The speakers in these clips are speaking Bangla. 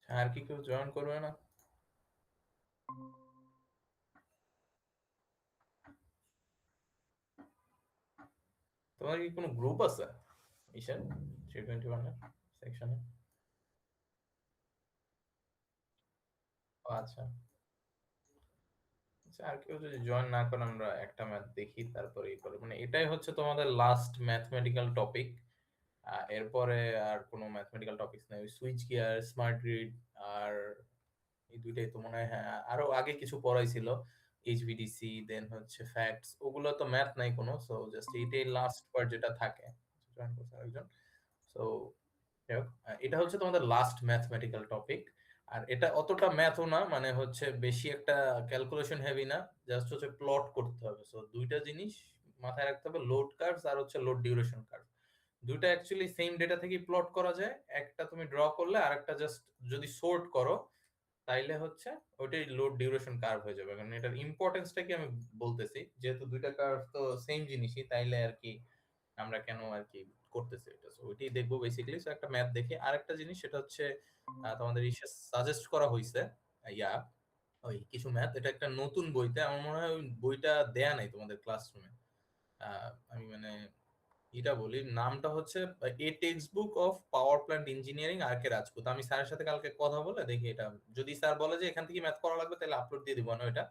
আর কি কেউ জয়েন করবে না? তোমার কি কোনো গ্রুপ আছে ঈশান 321 সেকশনে? আচ্ছা আচ্ছা, আর কেউ যদি জয়েন না করে আমরা একটা ম্যাথ দেখি তারপরে এই করে, মানে এটাই হচ্ছে তোমাদের লাস্ট ম্যাথমেটিক্যাল টপিক। এরপরে আর কোনো ম্যাথমেটিক্যাল টপিকস নেই, সুইচ গিয়ার, স্মার্ট গ্রিড, আর এই দুইটাই তো মনে হয়। হ্যাঁ, আরো আগে কিছু পড়াইছিল, এইচভিডিসি, দেন হচ্ছে ফ্যাক্টস, ওগুলো তো ম্যাথ নাই কোনো, সো জাস্ট এইটাই লাস্ট পার্ট যেটা থাকে। জয়েন করছে আরেকজন। সো যাই হোক, এটা হচ্ছে তোমাদের লাস্ট ম্যাথমেটিক্যাল টপিক। আর এটা অতটা ম্যাথও না, মানে হচ্ছে বেশি একটা ক্যালকুলেশন হেভি না, জাস্ট হচ্ছে প্লট করতে হবে। সো দুইটা জিনিস মাথায় রাখতে হবে, লোড কার্ভস আর হচ্ছে লোড ডিউরেশন কার্ভ। দুইটা অ্যাকচুয়ালি সেম ডেটা থেকে প্লট করা যায়, একটা তুমি ড্র করলে আর একটা জাস্ট যদি সোর্ট করো তাইলে হচ্ছে ওইটাই লোড ডিউরেশন কার্ভ হয়ে যাবে। কারণ এটার ইম্পর্টেন্সটা কি আমি বলতেছি, যেহেতু দুইটা কার্ভ তো সেম জিনিসই, তাইলে আর কি আমরা কেন আর কি করতেছি এটা, সো ওইটাই দেখবো বেসিক্যালি। সো একটা ম্যাথ দেখি। আরেকটা জিনিস সেটা হচ্ছে তোমাদের ইসে সাজেস্ট করা হয়েছে ইয়া ওই কিছু ম্যাথ, এটা একটা নতুন বইতে, আমার মনে হয় ওই বইটা দেয়া নাই তোমাদের ক্লাসরুমে। আমি মানে এটা বলি, নামটা হচ্ছে a text book of power plant engineering R K Rajput. আমি স্যারের সাথে কালকে কথা বলে দেখি এটা, যদি স্যার বলে যে এখান থেকে ম্যাথ করা লাগবে তাহলে আপলোড দিয়ে দিব না এটা।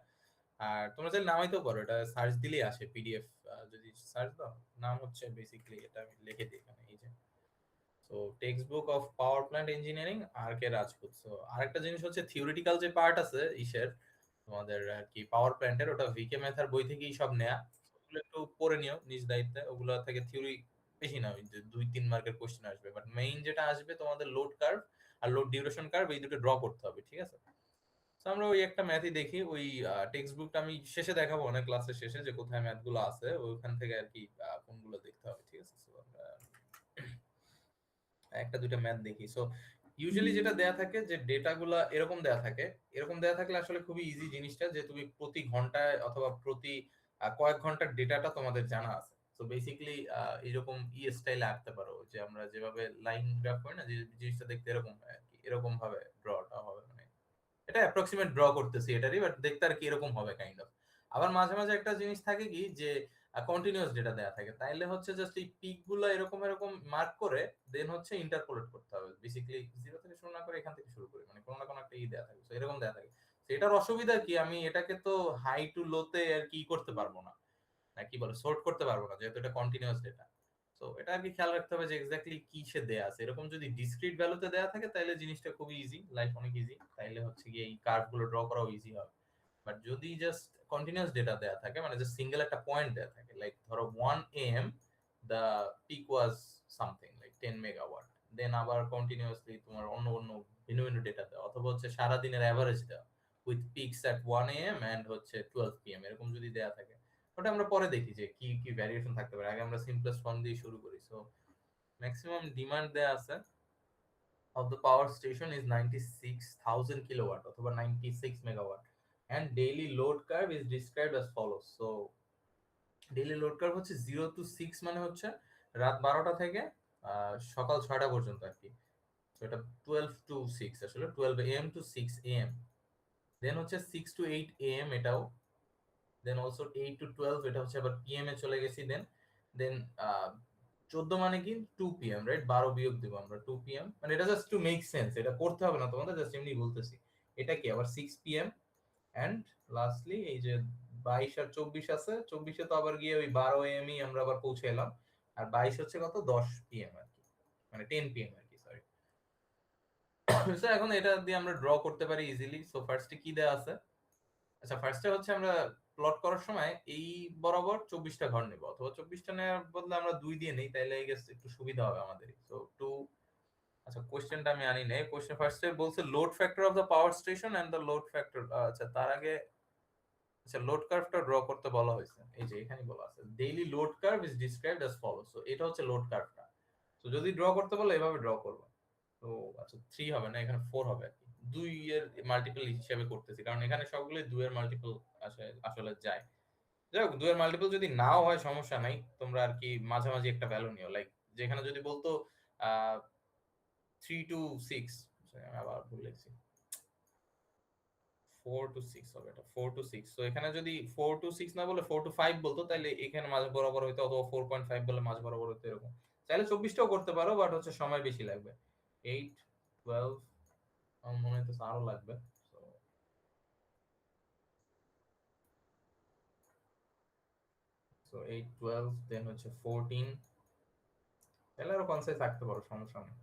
আর তোমরা চাইলে নামাইতেও পারো, এটা সার্চ দিলেই আসে পিডিএফ। যদি সার্চ দাও, নাম হচ্ছে বেসিক্যালি, এটা আমি লিখে দিই এখানে, এই যে। So text book of power plant engineering R K Rajput. So আরেকটা জিনিস হচ্ছে থিওরিটিক্যাল যে পার্ট আছে ইসের, তোমাদের আর কি পাওয়ার প্ল্যান্টের, ওটা ভিকে ম্যাথার বই থেকেই সব নেয়া। ওগুলো একটু পড়ে নিও নিজ দায়িত্বে, ওগুলো থেকে থিওরি বেশি না, ওই যে 2-3 মার্কের কোশ্চেন আসবে, বাট মেইন যেটা আসবে তোমাদের লোড কার্ভ আর লোড ডিউরেশন কার্ভ, এই দুটো ড্র করতে হবে, ঠিক আছে? তো আমরা ওই একটা ম্যাথই দেখি, ওই টেক্সট বুকটা আমি শেষে দেখাবো, অনেক ক্লাসের শেষে, যে কোথায় ম্যাথ গুলো আছে ওইখান থেকে আর কি কোনগুলো দেখতে হবে, ঠিক আছে? So, আমরা একটা দুইটা ম্যাথ দেখি। সো ইউজুয়ালি যেটা দেয়া থাকে যে ডেটা গুলা এরকম দেয়া থাকে, এরকম দেয়া থাকলে আসলে খুবই ইজি জিনিসটা, যে তুমি প্রতি ঘন্টায় অথবা প্রতি কয়েক ঘন্টার ডেটাটা তোমাদের জানা আছে। তো বেসিক্যালি এরকম স্টাইলে আঁকতে পারো, যে আমরা যেভাবে লাইন গ্রাফ করি না, যে জিনিসটা দেখতে এরকম হয় আর কি, এরকম ভাবে ড্রটা হবে, মানে এটা অ্যাপ্রক্সিমেট ড্র করতেছি এটারই, বাট দেখতে আর কি এরকম হবে কাইন্ড অফ। আবার মাঝে মাঝে একটা জিনিস থাকে কি, যে কন্টিনিউয়াস ডেটা দেয়া থাকে, তাইলে হচ্ছে জাস্ট এই পিক গুলো এরকম এরকম মার্ক করে দেন হচ্ছে ইন্টারপোলেট করতে হবে। বেসিক্যালি জিরো থেকে শুরু না করে এখান থেকে শুরু করি, মানে কোনো না কোনো একটা দেয়া থাকে, তো এরকম দেয়া থাকে। তো এটার অসুবিধা কি, আমি এটাকে তো হাই টু লোতে আর কি করতে পারবো না, না কি বলে সোর্ট করতে পারবো না, যেহেতু এটা কন্টিনিউয়াস ডেটা। তো এটা আর কি খেয়াল রাখতে হবে যে এক্স্যাক্টলি কি সে দেয়া আছে। এরকম যদি ডিসক্রিট ভ্যালুতে দেয়া থাকে তাহলে জিনিসটা খুবই ইজি, লাইফ অনেক ইজি, তাইলে হচ্ছে গিয়ে এই কার্ভ গুলো ড্র করাও ইজি হবে। বাট যদি জাস্ট কন্টিনিউয়াস ডেটা দেয়া থাকে, মানে জাস্ট সিঙ্গেল একটা পয়েন্ট দেয়া থাকে, লাইক ধরো 1 am the peak was something like 10 megawatt, then আবার কন্টিনিউয়াসলি তোমার অন্য অন্য ভিন্ন ভিন্ন ডেটা দেওয়া, অথবা হচ্ছে সারা দিনের অ্যাভারেজ দেওয়া with peaks at 1 am and হচ্ছে 12 p.m, এরকম যদি দেয়া থাকে, ওটা আমরা পরে দেখি যে কি কি ভ্যারিয়েশন থাকতে পারে। আগে আমরা সিম্পলেস্ট ফর্ম দিয়ে শুরু করি। সো ম্যাক্সিমাম ডিমান্ড দেয়া আছে of the power station is 96,000 kilowatt অথবা 96 megawatt, and daily load curve is described as follows. So daily load curve হচ্ছে 0 to 6, মানে হচ্ছে রাত 12টা থেকে সকাল 6টা পর্যন্ত আর কি। তো এটা 12 to 6, আসলে 12 am to 6 am, দেন হচ্ছে 6 to 8 am এটাও, দেন অলসো 8 to 12, এটা হচ্ছে আবার পিএম এ চলে গেছি। দেন দেন 14 মানে কি 2 p.m, রাইট? 12 বিয়োগ দিব আমরা 2 p.m, মানে এটা জাস্ট টু মেক সেন্স, এটা করতে হবে না তোমাদের, জাস্ট এমনি বলতেছি। এটা কি আবার 6 p.m, এন্ড লাস্টলি এই যে 22 আর 24 আছে, 24-এ তো আবার গিয়ে ওই 12 am আমরা আবার পৌঁছে এলাম। আর 22 হচ্ছে কত 10 p.m আর কি, মানে 10 p.m আর কি, সরি। সো এখন এটা দিয়ে আমরা ড্র করতে পারি ইজিলি। সো ফার্স্টে কি দেয়া আছে? আচ্ছা, ফার্স্টে হচ্ছে আমরা প্লট করার সময় এই বরাবর 24টা ঘর নেব, অথবা 24টা নেওয়ার বদলে আমরা 2 দিয়ে নেই, তাইলে আই গেস একটু সুবিধা হবে আমাদের। So two. আচ্ছা, কোশ্চেনটা আমি আনি নাই। কোশ্চেন ফার্স্টে বলছে load factor of the power station and the load factor. আচ্ছা, তার আগে আচ্ছা, লোড কার্ভটা ড্র করতে বলা হয়েছে, এই যে এখানে বলা আছে daily load curve is described as follows. So এটা হচ্ছে লোড কার্ভটা। তো যদি ড্র করতে বলে এভাবে ড্র করবো। তো আচ্ছা, 3 হবে না, এখানে 4 হবে আর কি। 2 এর মাল্টিপল হিসেবে করতেছি কারণ এখানে সবগুলোই 2 এর মাল্টিপল আসলে যায়। যাই হোক, 2 এর মাল্টিপল যদি নাও হয় সমস্যা নাই, তোমরা আর কি মাঝামাঝি একটা ভ্যালু নিও। লাইক যেখানে যদি বলতো 3 টু 6, আবার ভুল লিখছি, 4 টু 6 হবে, এটা 4 টু 6। তো এখানে যদি 4 টু 6 না বলে 4 টু 5 বলতো, তাহলে এখানে মাঝ বরাবর হইতো, অথবা 4.5 বলে মাঝ বরাবর হইতো, এরকম। চাইলে 24টাও করতে পারো, বাট হচ্ছে সময় বেশি লাগবে। 8, 12, আমার মনে হইতেছে আরো লাগবে। সো 8, 12, দেন হচ্ছে 14। তাহলে আরো কনসাইজ থাকতে পারো, সমস্যা নেই।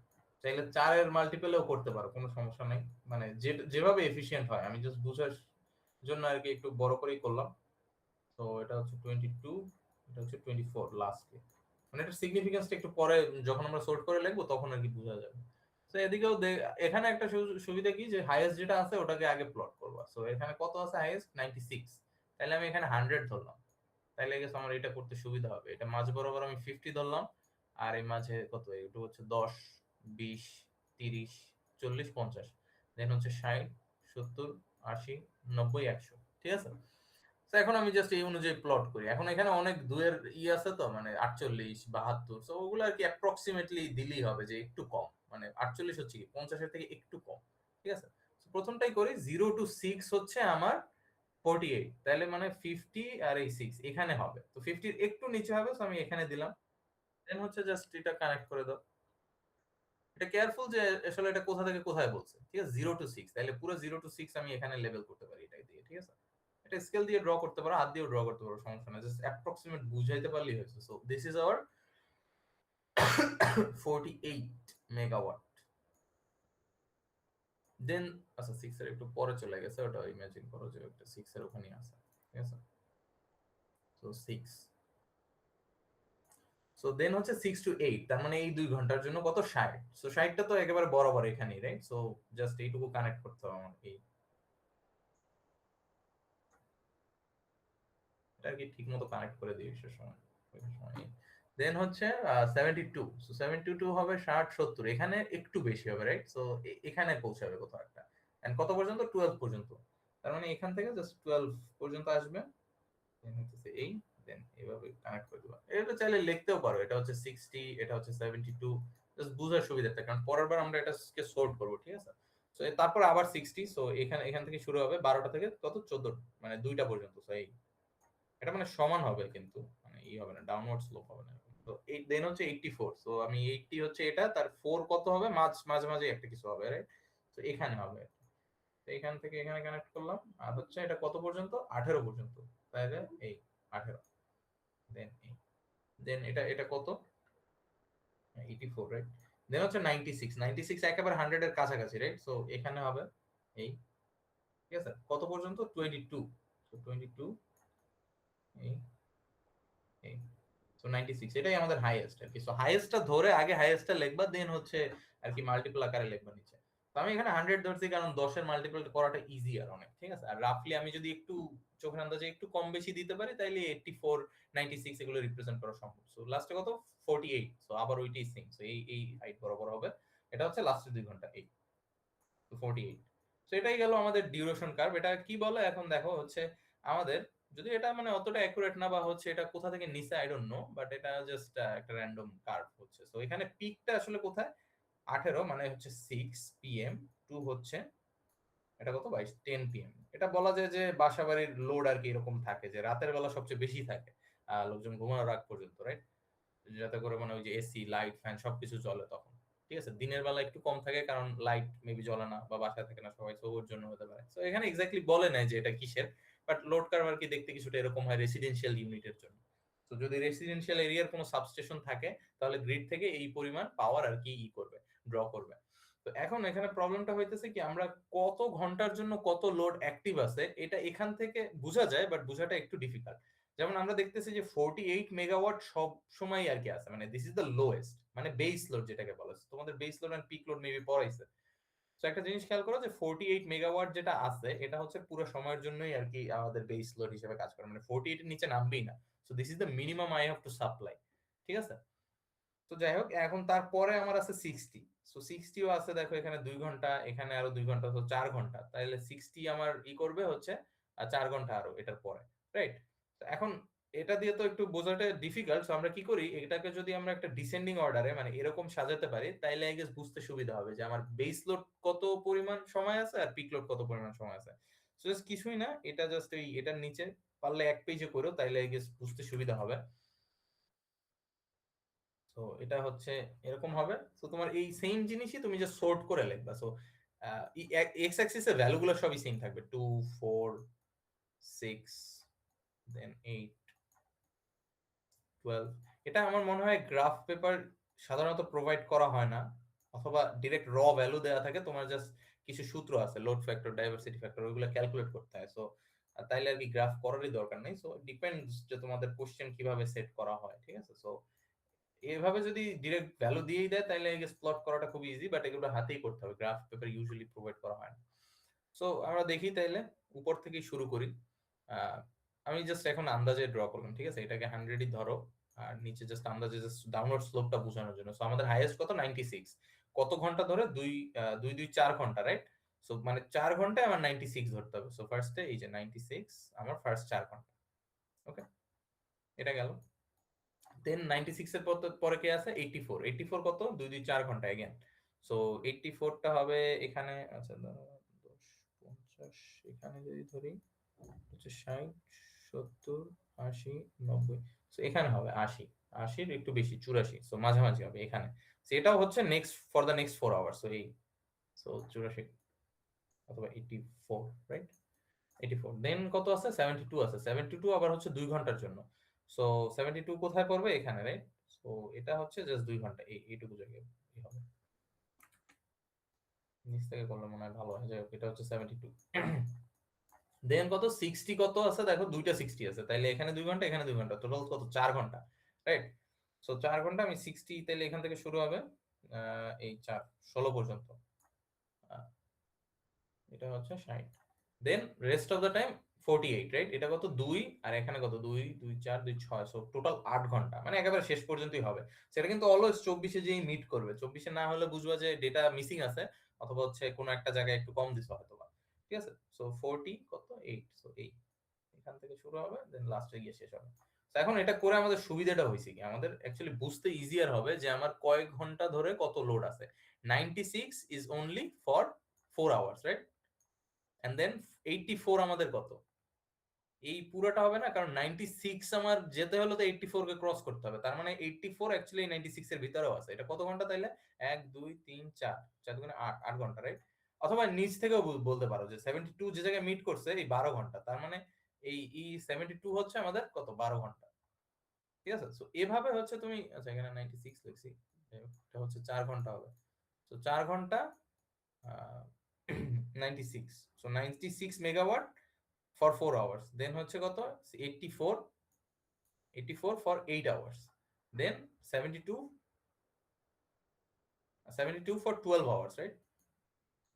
চাইলে 4 এর মাল্টিপলেও করতে পারো, কোনো সমস্যা নেই। মানে যেভাবে এফিশিয়েন্ট হয়, আমি জাস্ট বুঝার জন্য আর কি একটু বড় করেই করলাম। তো এটা হচ্ছে 22, এটা হচ্ছে 24 লাস্টে। মানে এটা সিগনিফিকেন্সটা একটু পরে যখন আমরা সর্ট করে লিখবো তখন আর কি বোঝা যাবে। তো এদিকেও এখানে একটা সুবিধা কি, যে হাইয়েস্ট যেটা আছে ওটাকে আগে প্লট করবা। সো এখানে কত আছে হাইয়েস্ট? 96। তাহলে আমি এখানে 100 ধরলাম, তাইলে গেছে আমার এটা করতে সুবিধা হবে। এটা মাঝ বরাবর আমি 50 ধরলাম, আর এই মাঝে কত, এটা হচ্ছে 10, 20, 30, 40, 50, দেন হচ্ছে 60, 70, 80, 90, 100। ঠিক আছে। তো এখন আমি জাস্ট এই অনুযায়ী প্লট করি। এখন এখানে অনেক দুয়ের আছে, তো মানে 48, 72, তো ওগুলো আর কি অ্যাপ্রক্সিমেটলি দিলেই হবে যে একটু কম। মানে 48 হচ্ছে কি 50-এর থেকে একটু কম। ঠিক আছে। প্রথমটাই করি, 0 টু 6 হচ্ছে আমার 48, তাহলে মানে 50 আর এই 6 এখানে হবে। তো 50-র একটু নিচে হবে, তো আমি এখানে দিলাম। দেন হচ্ছে জাস্ট এটা কানেক্ট করে দাও। এটা কেয়ারফুল যে আসলে এটা কোথা থেকে কোথায় বলছে। ঠিক আছে, 0 টু 6, তাহলে পুরো 0 টু 6 আমি এখানে লেভেল করতে পারি এটাই দিয়ে। ঠিক আছে। এটা স্কেল দিয়ে ড্র করতে পারো, হাত দিয়েও ড্র করতে পারো, সমস্যা না। জাস্ট অ্যাপ্রক্সিমেট বুঝাইতে পারলেই হয়েছে। So this is our 48 megawatt. Then আচ্ছা, 6 এর একটু পরে চলে গেছে, ওটা ইমাজিন করো যে একটা 6 এর ওখানেই আছে। ঠিক আছে। সো 6, সো দেন হচ্ছে 6 টু 8, তার মানে এই 2 ঘন্টার জন্য কত? 60। সো 60টা তো একেবারে বরাবর এখানেই, রাইট? সো জাস্ট এইটুকু কানেক্ট করতে হবে আমার। এটা কি ঠিক মতো কানেক্ট করে দিই সে সময়। দেন হচ্ছে 72। সো 72 হবে 60, 70, এখানে একটু বেশি হবে, রাইট? সো এখানে পৌঁছাবে কোথাও একটা। এন্ড কত পর্যন্ত? 12 পর্যন্ত। তার মানে এখান থেকে জাস্ট 12 পর্যন্ত আসবে। দেন হচ্ছে এই, দেন এভাবে কানেক্ট করে দিবা। এটা চাইলে লিখতেও পারো, এটা হচ্ছে 60, এটা হচ্ছে 72। জাস্ট বুঝার সুবিধার্থে, কারণ পরের বার আমরা এটাকে সর্ট করব। ঠিক আছে। সো তারপর আবার 60। সো এখান থেকে শুরু হবে 12টা থেকে কত, 14, মানে 2টা পর্যন্ত। সো এই, এটা মানে সমান হবে, কিন্তু মানে ই হবে না, ডাউনওয়ার্ড স্লোপ হবে না। তো এই দেন হচ্ছে 84। সো আমি 80 হচ্ছে এটা, তার 4 কত হবে? মাঝে মাঝে একটা কিছু হবে, রাইট? তো এখানে হবে। তো এখান থেকে এখানে কানেক্ট করলাম। আর হচ্ছে এটা কত পর্যন্ত? 18 পর্যন্ত। তাহলে এই 18, দেন এই, দেন এটা এটা কত? 84, রাইট? দেন হচ্ছে 96। 96 একেবারে 100 এর কাছাকাছি, রাইট? সো এখানে হবে এই। ঠিক আছে। কত পর্যন্ত? 22। সো 22, এই, এই। সো 96, এটাই আমাদের হাইয়েস্ট আর কি। সো হাইয়েস্টটা ধরে আগে হাইয়েস্টটা লিখবা, দেন হচ্ছে আর কি মাল্টিপল আকারে লিখবা নিচে। তো আমি এখানে 100 ধরছি কারণ 10 এর মাল্টিপল করাটা ইজি আর অনেক। ঠিক আছে। আর রাফলি আমি যদি একটু চোখের আন্দাজে একটু কম বেশি দিতে পারি, তাইলে 84, 96 এগুলো রিপ্রেজেন্ট করা সম্ভব। সো লাস্টে কত? 48। সো আবার ওইটাই সেম। সো এই হাইট বরাবর হবে। এটা হচ্ছে লাস্টের 2 ঘন্টা, এই। তো 48। সো এটাই গেল আমাদের ডিউরেশন কার্ভ। এটা কি বলে এখন দেখো হচ্ছে আমাদের, যদি এটা মানে অতটা অ্যাকুরেট না, বা হচ্ছে এটা কোথা থেকে নিছে আই ডোন্ট নো, বাট এটা জাস্ট একটা র্যান্ডম কার্ভ হচ্ছে। সো এখানে পিকটা আসলে কোথায়? 18 মানে হচ্ছে 6 PM, 2 হচ্ছে এটা কত? 22, 10 PM। এটা বলা যায় যে বাসা বাড়ির লোড আর কি এরকম থাকে, যে রাতের বেলা সবচেয়ে বেশি থাকে, লোকজন ঘুমানোর আগ পর্যন্ত, রাইট? যাতে করে মানে ওই যে এসি, লাইট, ফ্যান সবকিছু চলে তখন। ঠিক আছে। দিনের বেলা একটু কম থাকে, কারণ লাইট মেবি জ্বলে না বা বাসায় থাকে না সবাই, তো ওর জন্য হতে পারে। তো এখানে এক্স্যাক্টলি বলে নাই যে এটা কিসের, বাট লোড কার্ভ আর কি দেখতে কিছুটা এরকম হয় রেসিডেন্সিয়াল ইউনিটের জন্য। তো যদি রেসিডেন্সিয়াল এরিয়ার কোনো সাবস্টেশন থাকে, তাহলে গ্রিড থেকে এই পরিমাণ পাওয়ার আর কি করবে, ড্র করবে। তো এখন এখানে প্রবলেমটা হইতেছে কি, আমরা কত ঘন্টার জন্য কত লোড অ্যাক্টিভ আছে এটা এখান থেকে বোঝা যায়, বাট বোঝাটা একটু ডিফিকাল্ট। যেমন আমরা দেখতেছি যে 48 মেগাওয়াট সব সময় আর কি আছে, মানে দিস ইজ দ্য লোয়েস্ট, মানে বেস লোড যেটাকে বলা হয়। তোমাদের base load and peak load maybe পড়াইছে। তো একটা জিনিস খেয়াল করো যে 48 মেগাওয়াট যেটা আছে এটা হচ্ছে পুরো সময়ের জন্যই আর কি আমাদের বেস লোড হিসেবে কাজ করে, মানে 48 এর নিচে নামবেই না। So this is the minimum I have to supply, ঠিক আছে? তো যাই হোক, এখন তারপরে আমার আছে 60। সো 60ও আছে, দেখো এখানে 2 ঘন্টা, এখানে আরো 2 ঘন্টা, তো 4 ঘন্টা। তাহলে 60 আমার করবে হচ্ছে 4 ঘন্টা আরো এটার পরে, রাইট? এখন এটা দিয়ে তো একটু বোঝাটা ডিফিকাল্ট। আমরা কি করি, এটাকে যদি আমরা একটা ডিসেন্ডিং অর্ডারে মানে এরকম সাজাতে পারি, তাইলে আই গেস বুঝতে সুবিধা হবে যে আমার বেস লোড কত পরিমাণ সময় আছে আর পিক লোড কত পরিমাণ সময় আছে। সো জাস্ট কিছুই না, এটা জাস্ট এই এটার নিচে পারলে এক পেজে করো, তাইলে আই গেস বুঝতে সুবিধা হবে। তো এটা হচ্ছে এরকম হবে। তো তোমার এই সেম জিনিসই তুমি যে সর্ট করে লিখবা। সো এক্স অ্যাক্সিস এর ভ্যালু গুলো সবই সেম থাকবে, 2 4 6 দেন 8 12। এটা আমার মনে হয় গ্রাফ পেপার সাধারণত প্রোভাইড করা হয় না, অথবা ডিরেক্ট র ভ্যালু দেওয়া থাকে, তোমার জাস্ট কিছু সূত্র আছে, লোড ফ্যাক্টর, ডাইভার্সিটি ফ্যাক্টর, ওইগুলো ক্যালকুলেট করতে হয়। সো তাইলে আর কি গ্রাফ করারই দরকার নেই। সো ডিপেন্ডস যে তোমাদের কোশ্চেন কিভাবে সেট করা হয়, ঠিক আছে? সো এভাবে যদি ডিরেক্ট ভ্যালু দিয়েই দেয় তাহলে আই গেস প্লট করাটা খুব ইজি, বাট এগুলো হাতেই করতে হবে, গ্রাফ পেপার ইউজুয়ালি প্রোভাইড করা হয় না। সো আমরা দেখি তাইলে, উপর থেকেই শুরু করি। আহ, আমি জাস্ট এখন আন্দাজে ড্র করলাম, ঠিক আছে? এটাকে 100ই ধরো, আর নিচে জাস্ট আন্দাজে জাস্ট ডাউনওয়ার্ড স্লোপটা বোঝানোর জন্য। সো আমাদের হাইয়েস্ট কত, 96। কত ঘন্টা ধরে, 4 ঘন্টা, রাইট? সো মানে 4 ঘন্টায় আমার 96 ধরতে হবে। সো ফার্স্টে এই যে 96 আমার ফার্স্ট 4 ঘন্টা। ওকে, এটা গেল। দেন 96 এর পরে কে আছে, 84। 84 কত, 2 2 4 ঘন্টা এগেন। সো 84টা হবে এখানে, আচ্ছা 10 50, এখানে যদি ধরি হচ্ছে 60 70 80 90। সো এখানে হবে 80, 80-র একটু বেশি, 84। সো মাঝামাঝি হবে এখানে। সো এটাও হচ্ছে next for the next 4 hour. So এই, সো 84 অথবা 84, রাইট? 84। দেন কত আছে, 72 আছে। 72 আবার হচ্ছে 2 ঘন্টার জন্য। সো 72 কোথায় পড়বে, এখানে, রাইট? সো এটা হচ্ছে জাস্ট 2 ঘন্টা, এইটুকু জায়গায় হবে। নিচ থেকে করলে মনে হয় ভালো হয়। যাই হোক, এটা হচ্ছে 72। দেন কত, 60 কত আছে, দেখো দুইটা 60 আছে, তাইলে এখানে 2 ঘন্টা, এখানে 2 ঘন্টা, টোটাল কত, 4 ঘন্টা, রাইট? সো 4 ঘন্টা, আমি 60, তাইলে এখান থেকে শুরু হবে এই 4 16 পর্যন্ত। আহ, এটা হচ্ছে 60। Then rest of the time 48, right? এটা কত, 2, আর এখানে কত, 2 2 4 2 6। সো টোটাল 8 ঘন্টা, মানে একেবারে শেষ পর্যন্তই হবে। সেটা কিন্তু অলওয়েজ 24-এ যেই মিট করবে, 24-এ না হলে বুঝবা যে ডেটা মিসিং আছে, অথবা হচ্ছে কোনো একটা জায়গায় একটু কম দিছে হয়তো বা, ঠিক আছে? সো 40 কত, 8। সো 8 এখান থেকে শুরু হবে, দেন লাস্টে গিয়ে শেষ হবে। তো এখন এটা করে আমাদের সুবিধাটা হয়েছে কি, আমাদের অ্যাকচুয়ালি বুঝতে ইজিয়ার হবে যে আমার কয়েক ঘন্টা ধরে কত লোড আছে। 96 is only for 4 hours, right? And then 84 আমাদের কত, এই পুরোটা হবে না, কারণ 96 আমার যেতে হলে তো 84 কে ক্রস করতে হবে, তার মানে 84 অ্যাকচুয়ালি 96 এর ভিতরেও আছে। এটা কত ঘন্টা তাইলে, 1 2 3 4, 4 দুগুণে 8, 8 ঘন্টা, রাইট? অথবা নিচ থেকেও বলতে পারো যে 72 যে জায়গায় মিট করছে এই 12 ঘন্টা, তার মানে এই 72 হচ্ছে আমাদের কত, 12 ঘন্টা, ঠিক আছে? সো এভাবে হচ্ছে তুমি, আচ্ছা এখানে 96 লিখছি, এটা হচ্ছে 4 ঘন্টা হবে। তো 4 ঘন্টা 96, so 96 megawatt for 4 hours. Then হচ্ছে কত, 84, 84 for 8 hours. Then 72, 72 for 12 hours, right?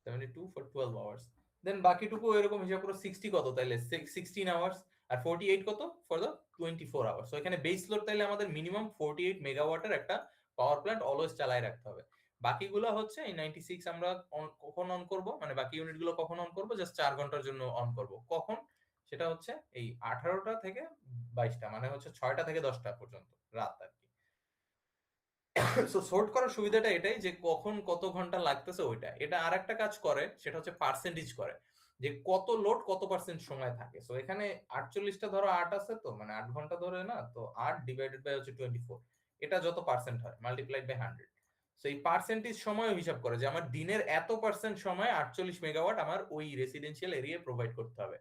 72 for 12 hours. Then বাকিটুকু এরকম হিসাব করো, 60 কত তাইলে, 16 আওয়ার্স। আর 48 কত ফর দ্য 24 আওয়ার্স। তো এখানে বেস লোড তাইলে আমাদের মিনিমাম 48 মেগাওয়াটের একটা পাওয়ার প্ল্যান্ট অলওয়েজ চালায় রাখতে হবে। বাকিগুলো হচ্ছে এই 96 আমরা কখন অন করব, মানে বাকি ইউনিটগুলো কখন অন করব, জাস্ট 4 ঘন্টার জন্য অন করব। কখন, সেটা হচ্ছে এই 18টা থেকে 22টা, মানে হচ্ছে 6টা থেকে 10টা পর্যন্ত রাত আর কি। সো সর্ট করার সুবিধাটা এটাই যে কখন কত ঘন্টা লাগতেছে ওইটা। এটা আর একটা কাজ করে, সেটা হচ্ছে পার্সেন্টেজ করে, যে কত লোড কত পার্সেন্ট সময় থাকে। সো এখানে 48টা ধরো 8 আছে, তো মানে 8 ঘন্টা ধরে না, তো 8 ডিভাইডেড বাই হচ্ছে 24, এটা যত পার্সেন্ট হয় মাল্টিপ্লাইড বাই 100। সো এই পার্সেন্টেজ সময় হিসাব করে যে আমার দিনের এত পার্সেন্ট সময় 48 মেগাওয়াট আমার ওই রেসিডেন্সিয়াল এরিয়া প্রোভাইড করতে হবে।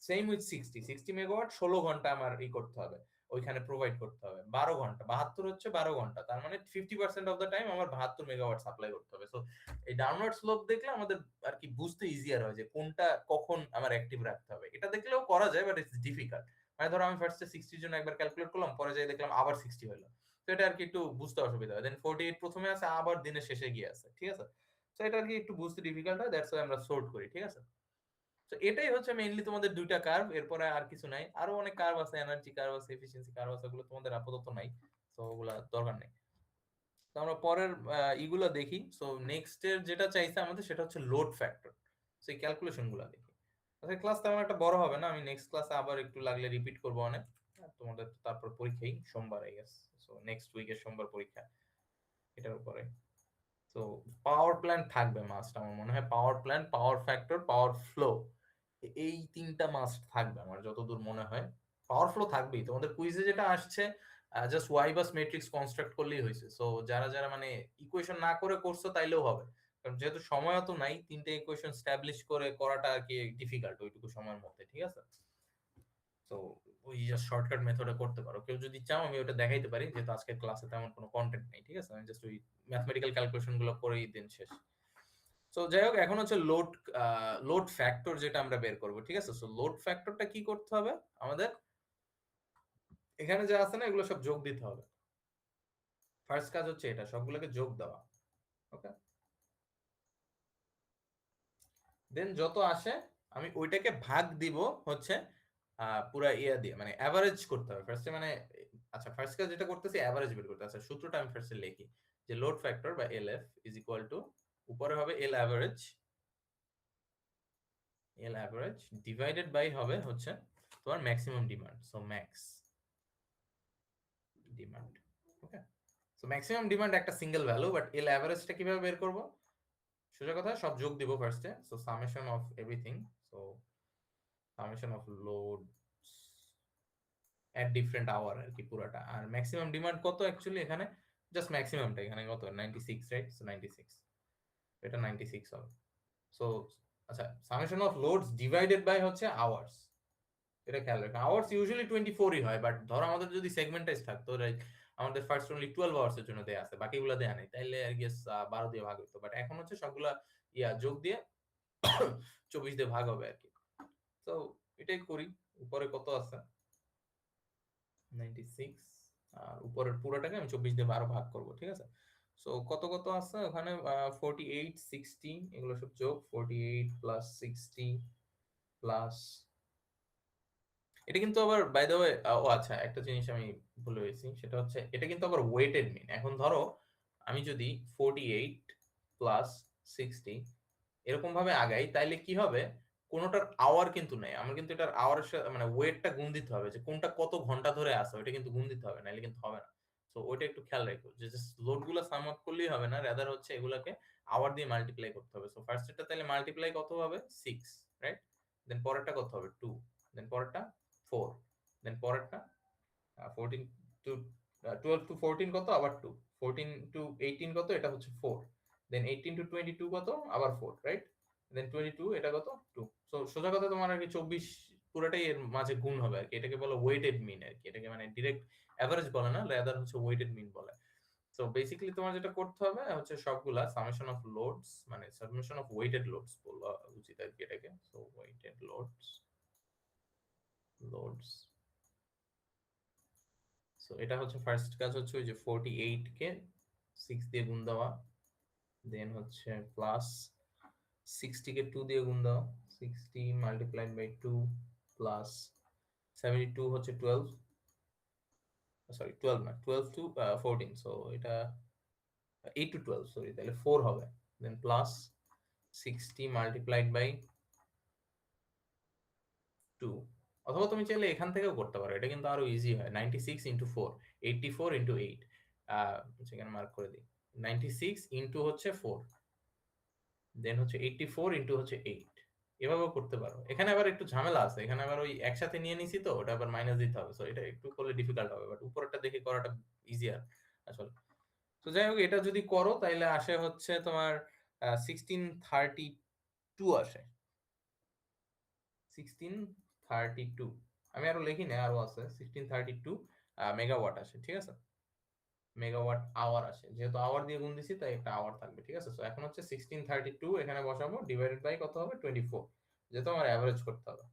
সেম উইথ 60 মেগাওয়াট 16 ঘন্টা আমার করতে হবে, ওইখানে প্রোভাইড করতে হবে। 12 ঘন্টা, 72 হচ্ছে 12 ঘন্টা, তার মানে 50% অফ দ্য টাইম আমার 72 মেগাওয়াট সাপ্লাই করতে হবে। সো এই ডাউনওয়ার্ড স্লোপ দেখলে আমাদের আর কি বুঝতে ইজিয়ার হয় যে কোনটা কখন আমার অ্যাক্টিভ রাখতে হবে। এটা দেখলেও করা যায়, বাট ইটস ডিফিকাল্ট। মানে ধরো আমি ফার্স্টে 60 জন্য একবার ক্যালকুলেট করলাম, পরে যাই দেখলাম আবার 60 হলো, তো এটা আর কি একটু বুঝতে অসুবিধা হয়। দেন 48 প্রথমে আছে, আবার দিনের শেষে গিয়ে আছে, ঠিক আছে? তো এটা কি একটু বুঝতে ডিফিকাল্ট হয়, দ্যাটস ওয়াই আমরা সর্ট করি, ঠিক আছে। তো এটাই হচ্ছে মেইনলি তোমাদের দুইটা কার্ভ, এরপরে আর কিছু নাই। আরো অনেক কার্ভ আছে, এনার্জি কার্ভ আছে, এফিসিয়েন্সি কার্ভ আছে, ওগুলো তোমাদের আপাতত নাই, তো ওগুলা দরকার নেই। তো আমরা পরের ইগুলো দেখি। সো নেক্সট এর যেটা চাইছে আমাদের সেটা হচ্ছে লোড ফ্যাক্টর। সো এই ক্যালকুলেশন গুলো দেখি। আচ্ছা, ক্লাস তেমন একটা বড় হবে না, আমি নেক্সট ক্লাসে আবার একটু লাগলে রিপিট করবো অনেক। তোমাদের তো তারপর পরীক্ষাই সোমবার, আই গেস। সো নেক্সট উইকের সোমবার পরীক্ষা এটার উপরে। তো পাওয়ার প্ল্যান্ট থাকবে মাস্ট, আমার মনে হয় পাওয়ার প্ল্যান্ট, পাওয়ার ফ্যাক্টর, পাওয়ার ফ্লো, এই তিনটা মাস্ট থাকবে আমার যতদূর মনে হয়। পাওয়ার ফ্লো থাকবেই, তোমাদের কুইজে যেটা আসছে just Y bus matrix construct করলেই হয়েছে। সো যারা যারা মানে ইকুয়েশন না করে করছো তাইলেও হবে, কারণ যেহেতু সময় তো নাই, তিনটে ইকুয়েশন স্ট্যাবলিশ করে করাটা আর কি ডিফিকাল্ট ওইটুকু সময়ের মধ্যে, ঠিক আছে। তো ওই জাস্ট শর্টকাট মেথডে করতে পারো, কেউ যদি চাও আমি ওটা দেখাইতে পারি, যেহেতু আজকের ক্লাসে তেমন কোনো কন্টেন্ট নেই, ঠিক আছে। আমি জাস্ট ওই ম্যাথমেটিক্যাল ক্যালকুলেশন গুলো করেই দিন শেষ। তো যাই হোক, এখন হচ্ছে লোড ফ্যাক্টর যেটা আমরা বের করব, ঠিক আছে। সো লোড ফ্যাক্টরটা কি করতে হবে আমাদের, এখানে যা আছে না এগুলো সব যোগ দিতে হবে। ফার্স্ট কাজ হচ্ছে এটা, সবগুলোকে যোগ দেওয়া। ওকে, দেন যত আসে আমি ওইটাকে ভাগ দিব হচ্ছে পুরা ইয়া দিয়ে, মানে অ্যাভারেজ করতে হবে ফার্স্টে, মানে আচ্ছা ফার্স্ট কাজ যেটা করতেছি অ্যাভারেজ বের করতে। আচ্ছা, সূত্রটা আমি ফার্স্টে লিখি, যে লোড ফ্যাক্টর বা এলএফ ইজ ইকুয়াল টু, উপরে হবে এল অ্যাভারেজ ডিভাইডেড বাই হবে হচ্ছে তোমার maximum demand, so max demand. Okay, so maximum demand একটা সিঙ্গেল ভ্যালু, বাট এল অ্যাভারেজটা কিভাবে বের করব, সোজা কথা সব যোগ দিব ফার্স্টে। So summation of everything, so summation of load at different hour আর কি পুরাটা। আর ম্যাক্সিমাম ডিমান্ড কত অ্যাকচুয়ালি এখানে, জাস্ট ম্যাক্সিমামটা এখানে কত 96, রাইট। সো 96, এটা 96 হবে। সো আচ্ছা, summation of loads divided by হচ্ছে আওয়ার্স, এটা খেয়াল রাখবেন। আওয়ার্স ইউজুয়ালি 24ই হয়, বাট ধরো আমাদের যদি সেগমেন্টাইজ থাকতো, লাইক আমাদের ফার্স্ট অনলি 12 আওয়ার্সের জন্য দেয়া আছে, বাকিগুলো দেয়া নেই, তাইলে আই গেস 12 দিয়ে ভাগ হতো। বাট এখন হচ্ছে সবগুলা যোগ দিয়ে 24 দিয়ে ভাগ হবে আর কি। তো এটাই করি। উপরে কত আছে 96, আর উপরের পুরোটাকে আমি 24 দিয়ে 12 ভাগ করব, ঠিক আছে। সো কত কত আছে ওখানে 48, 60, এগুলো সব যোগ, 48 প্লাস 60 প্লাস, এটা কিন্তু আবার বাই দ্য ওয়ে, ও আচ্ছা একটা জিনিস আমি ভুলে গেছি, সেটা হচ্ছে এটা কিন্তু আবার ওয়েটেড মিন। এখন ধরো আমি যদি 48 প্লাস 60 এরকম ভাবে আগাই, তাইলে কি হবে, কোনোটার আওয়ার কিন্তু নেই, আমার কিন্তু এটার আওয়ার মানে ওয়েটটা গুণ দিতে হবে, যে কোনটা কত ঘন্টা ধরে আসে ওইটা কিন্তু গুণ দিতে হবে, নাইলে কিন্তু হবে না। তো ওইটা একটু খেয়াল রাখো, যে জাস্ট লোড গুলো সাম আপ করলেই হবে না, রাদার হচ্ছে এগুলাকে আওয়ার দিয়ে মাল্টিপ্লাই করতে হবে। সো ফার্স্ট এটা তাহলে মাল্টিপ্লাই কত হবে 6, রাইট। দেন পরেরটা কত হবে 2, দেন পরেরটা 4, দেন পরেরটা 14 টু 12 টু 14 কত, আবার 2, 14 টু 18 কত, এটা হচ্ছে 4, দেন 18 টু 22 কত, আবার 4, রাইট। দেন 22 এটা কত 2। সো সোজা কথা তোমার আর কি 24 পুরোটাই এর মাঝে গুণ হবে আর কি, এটাকে বলে ওয়েটেড মিন আর কি, এটাকে মানে ডিরেক্ট এভারেজ বলে না, রাদার হচ্ছে ওয়েটেড মিন বলে। সো বেসিক্যালি তোমার যেটা করতে হবে হচ্ছে সবগুলা সামেশন অফ লোডস, মানে সামেশন অফ ওয়েটেড লোডস বলা উচিত আর কি এটাকে। সো ওয়েটেড লোডস, সো এটা হচ্ছে ফার্স্ট কাজ হচ্ছে ওই যে 48 কে 6 দিয়ে গুণ দেওয়া, দেন হচ্ছে প্লাস 60 কে 2 দিয়ে গুণ দেওয়া, 60 মাল্টিপ্লাইড বাই 2 প্লাস 72 হচ্ছে 12, সরি 12 না, 12 টু 14, সো এটা 8 টু 12, সরি তাহলে 4 হবে। দেন প্লাস 60 মাল্টিপ্লাইড বাই 2, অথবা তুমি চাইলে এখান থেকেও করতে পারো, এটা কিন্তু আরো ইজি হয়। 96 ইন্টু 4, 84 ইন্টু 8, সেখানে মার্ক করে দিই, 96 ইন্টু হচ্ছে 4, দেন হচ্ছে 84 ইন্টু হচ্ছে 8, এভাবেও করতে পারো। এখানে আবার একটু ঝামেলা আছে, এখানে আবার ওই একসাথে নিয়ে নিছি তো ওটা আবার মাইনাস দিতে হবে, সো এটা একটু করলে ডিফিকাল্ট হবে, বাট উপরটা দেখে করাটা ইজিয়ার আসলে। তো যাই হোক, এটা যদি করো তাইলে আসে হচ্ছে তোমার 1632 আসে, 1632, আমি আরো লিখি না, আরো আছে 1632 মেগাওয়াট আসে, ঠিক আছে। মেগাওয়াট আওয়ার আসে, যেহেতু আওয়ার দিয়ে গুণ দিছি তাই একটা আওয়ার থাকবে, ঠিক আছে। সো এখন হচ্ছে 1632 এখানে বসাবো, ডিভাইডেড বাই কত হবে 24, যেহেতু আমার অ্যাভারেজ করতে হবে।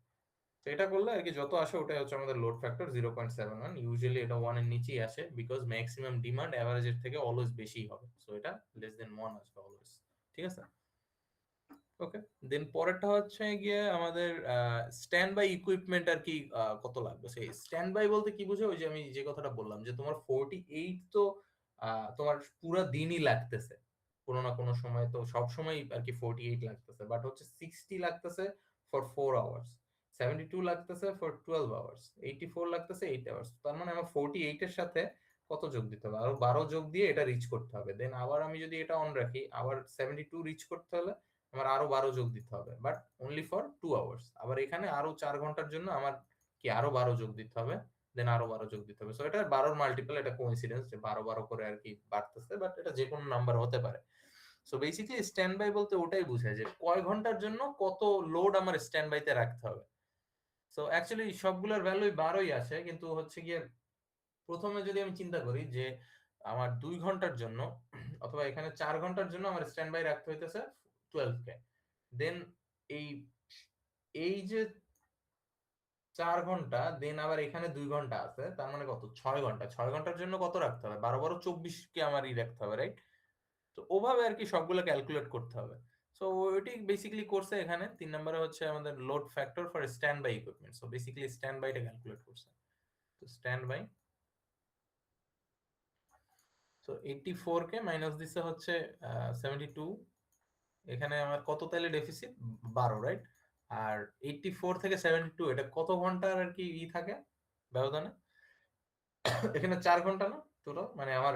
তো এটা করলে আর কি যত আসে ওটাই হচ্ছে আমাদের লোড ফ্যাক্টর 0.71। ইউজুয়ালি এটা 1 এর নিচেই আসে, বিকজ ম্যাক্সিমাম ডিমান্ড অ্যাভারেজের থেকে অলওয়েজ বেশি হবে, সো এটা লেস দেন 1 আসবে অলওয়েজ, ঠিক আছে। ওকে, দেন পরেরটা হচ্ছে গিয়ে আমাদের স্ট্যান্ড বাই ইকুইপমেন্ট আর কি কত লাগবে। সেই স্ট্যান্ড বাই বলতে কি বুঝো, ওই যে আমি যে কথাটা বললাম যে তোমার 48 তো তোমার পুরো দিনই লাগতেছে, কোনো না কোনো সময় তো সব সময় আর কি 48 লাগতেছে, বাট হচ্ছে 60 লাগতেছে ফর 4 আওয়ার্স, 72 লাগতেছে ফর 12 আওয়ার্স, 84 লাগতেছে 8 আওয়ার্স। তার মানে আমার 48 এর সাথে কত যোগ দিতে হবে, আরো 12 যোগ দিয়ে এটা রিচ করতে হবে। দেন আবার আমি যদি এটা অন রাখি, আবার 72 রিচ করতে হলে আমার আরো 12 যোগ দিতে হবে, বাট অনলি ফর 2 আওয়ার্স। আবার এখানে আরো 4 ঘন্টার জন্য আমার কি আরো 12 যোগ দিতে হবে, দেন আরো 12 যোগ দিতে হবে। সো এটা 12 মাল্টিপল, এটা কোইন্সিডেন্স যে 12 করে আর কি বাড়তেছে, বাট এটা যে কোনো নাম্বার হতে পারে। সো বেসিক্যালি স্ট্যান্ড বাই বলতে ওটাই বোঝায় যে কয় ঘন্টার জন্য কত লোড আমার স্ট্যান্ড বাইতে রাখতে হবে। সো অ্যাকচুয়ালি সবগুলোর ভ্যালুই 12ই আসে, কিন্তু হচ্ছে গিয়ে প্রথমে যদি আমি চিন্তা করি যে আমার 2 ঘন্টার জন্য অথবা এখানে 4 ঘন্টার জন্য আমার স্ট্যান্ড বাই রাখতে হইতেছে 12 কে, দেন এই এই যে 4 ঘন্টা, দেন আবার এখানে 2 ঘন্টা আছে, তার মানে কত 6 ঘন্টা, 6 ঘন্টার জন্য কত রাখতে হবে, 12 12 24 কে আমার রাখতে হবে, রাইট? তো ওভাবে আর কি সবগুলো ক্যালকুলেট করতে হবে। সো ওইটি বেসিক্যালি করছে এখানে 3 নম্বরে হচ্ছে আমাদের load factor for standby equipment. So basically stand বাইটা ক্যালকুলেট করছে। তো স্ট্যান্ড বাই, তো 84 কে মাইনাস দিছে হচ্ছে 72, এখানে আমার কত তাহলে ডেফিসিট 12, রাইট? আর 84 থেকে 72 এটা কত ঘন্টার আর কি থাকে ব্যবধানে, এখানে 4 ঘন্টা না টোটাল, মানে আমার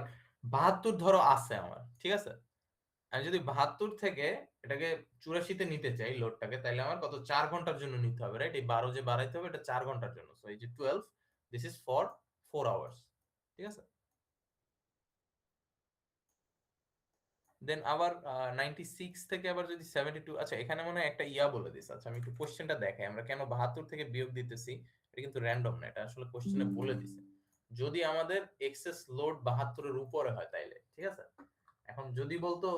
72 ধরো আছে আমার, ঠিক আছে? আমি যদি 72 থেকে এটাকে 84-তে নিতে চাই লোডটাকে, তাহলে আমার কত 4 ঘন্টার জন্য নিতে হবে, রাইট? এই 12 যে বাড়াইতে হবে এটা 4 ঘন্টার জন্য। সো এই যে 12, দিস ইজ ফর 4 আওয়ার্স, ঠিক আছে? দেন আবার 96 থেকে আবার যদি 72, আচ্ছা এখানে মনে হয় একটা ইয়া বলে দিস। আচ্ছা আমি একটু কোশ্চেনটা দেখাই, আমরা কেন 72 থেকে বিয়োগ দিতেছি। এটা কিন্তু র্যান্ডম না, এটা আসলে কোশ্চেনে বলে দিছে যদি আমাদের এক্সেস লোড 72 এর উপরে হয় তাইলে, ঠিক আছে? এখন যদি বলতো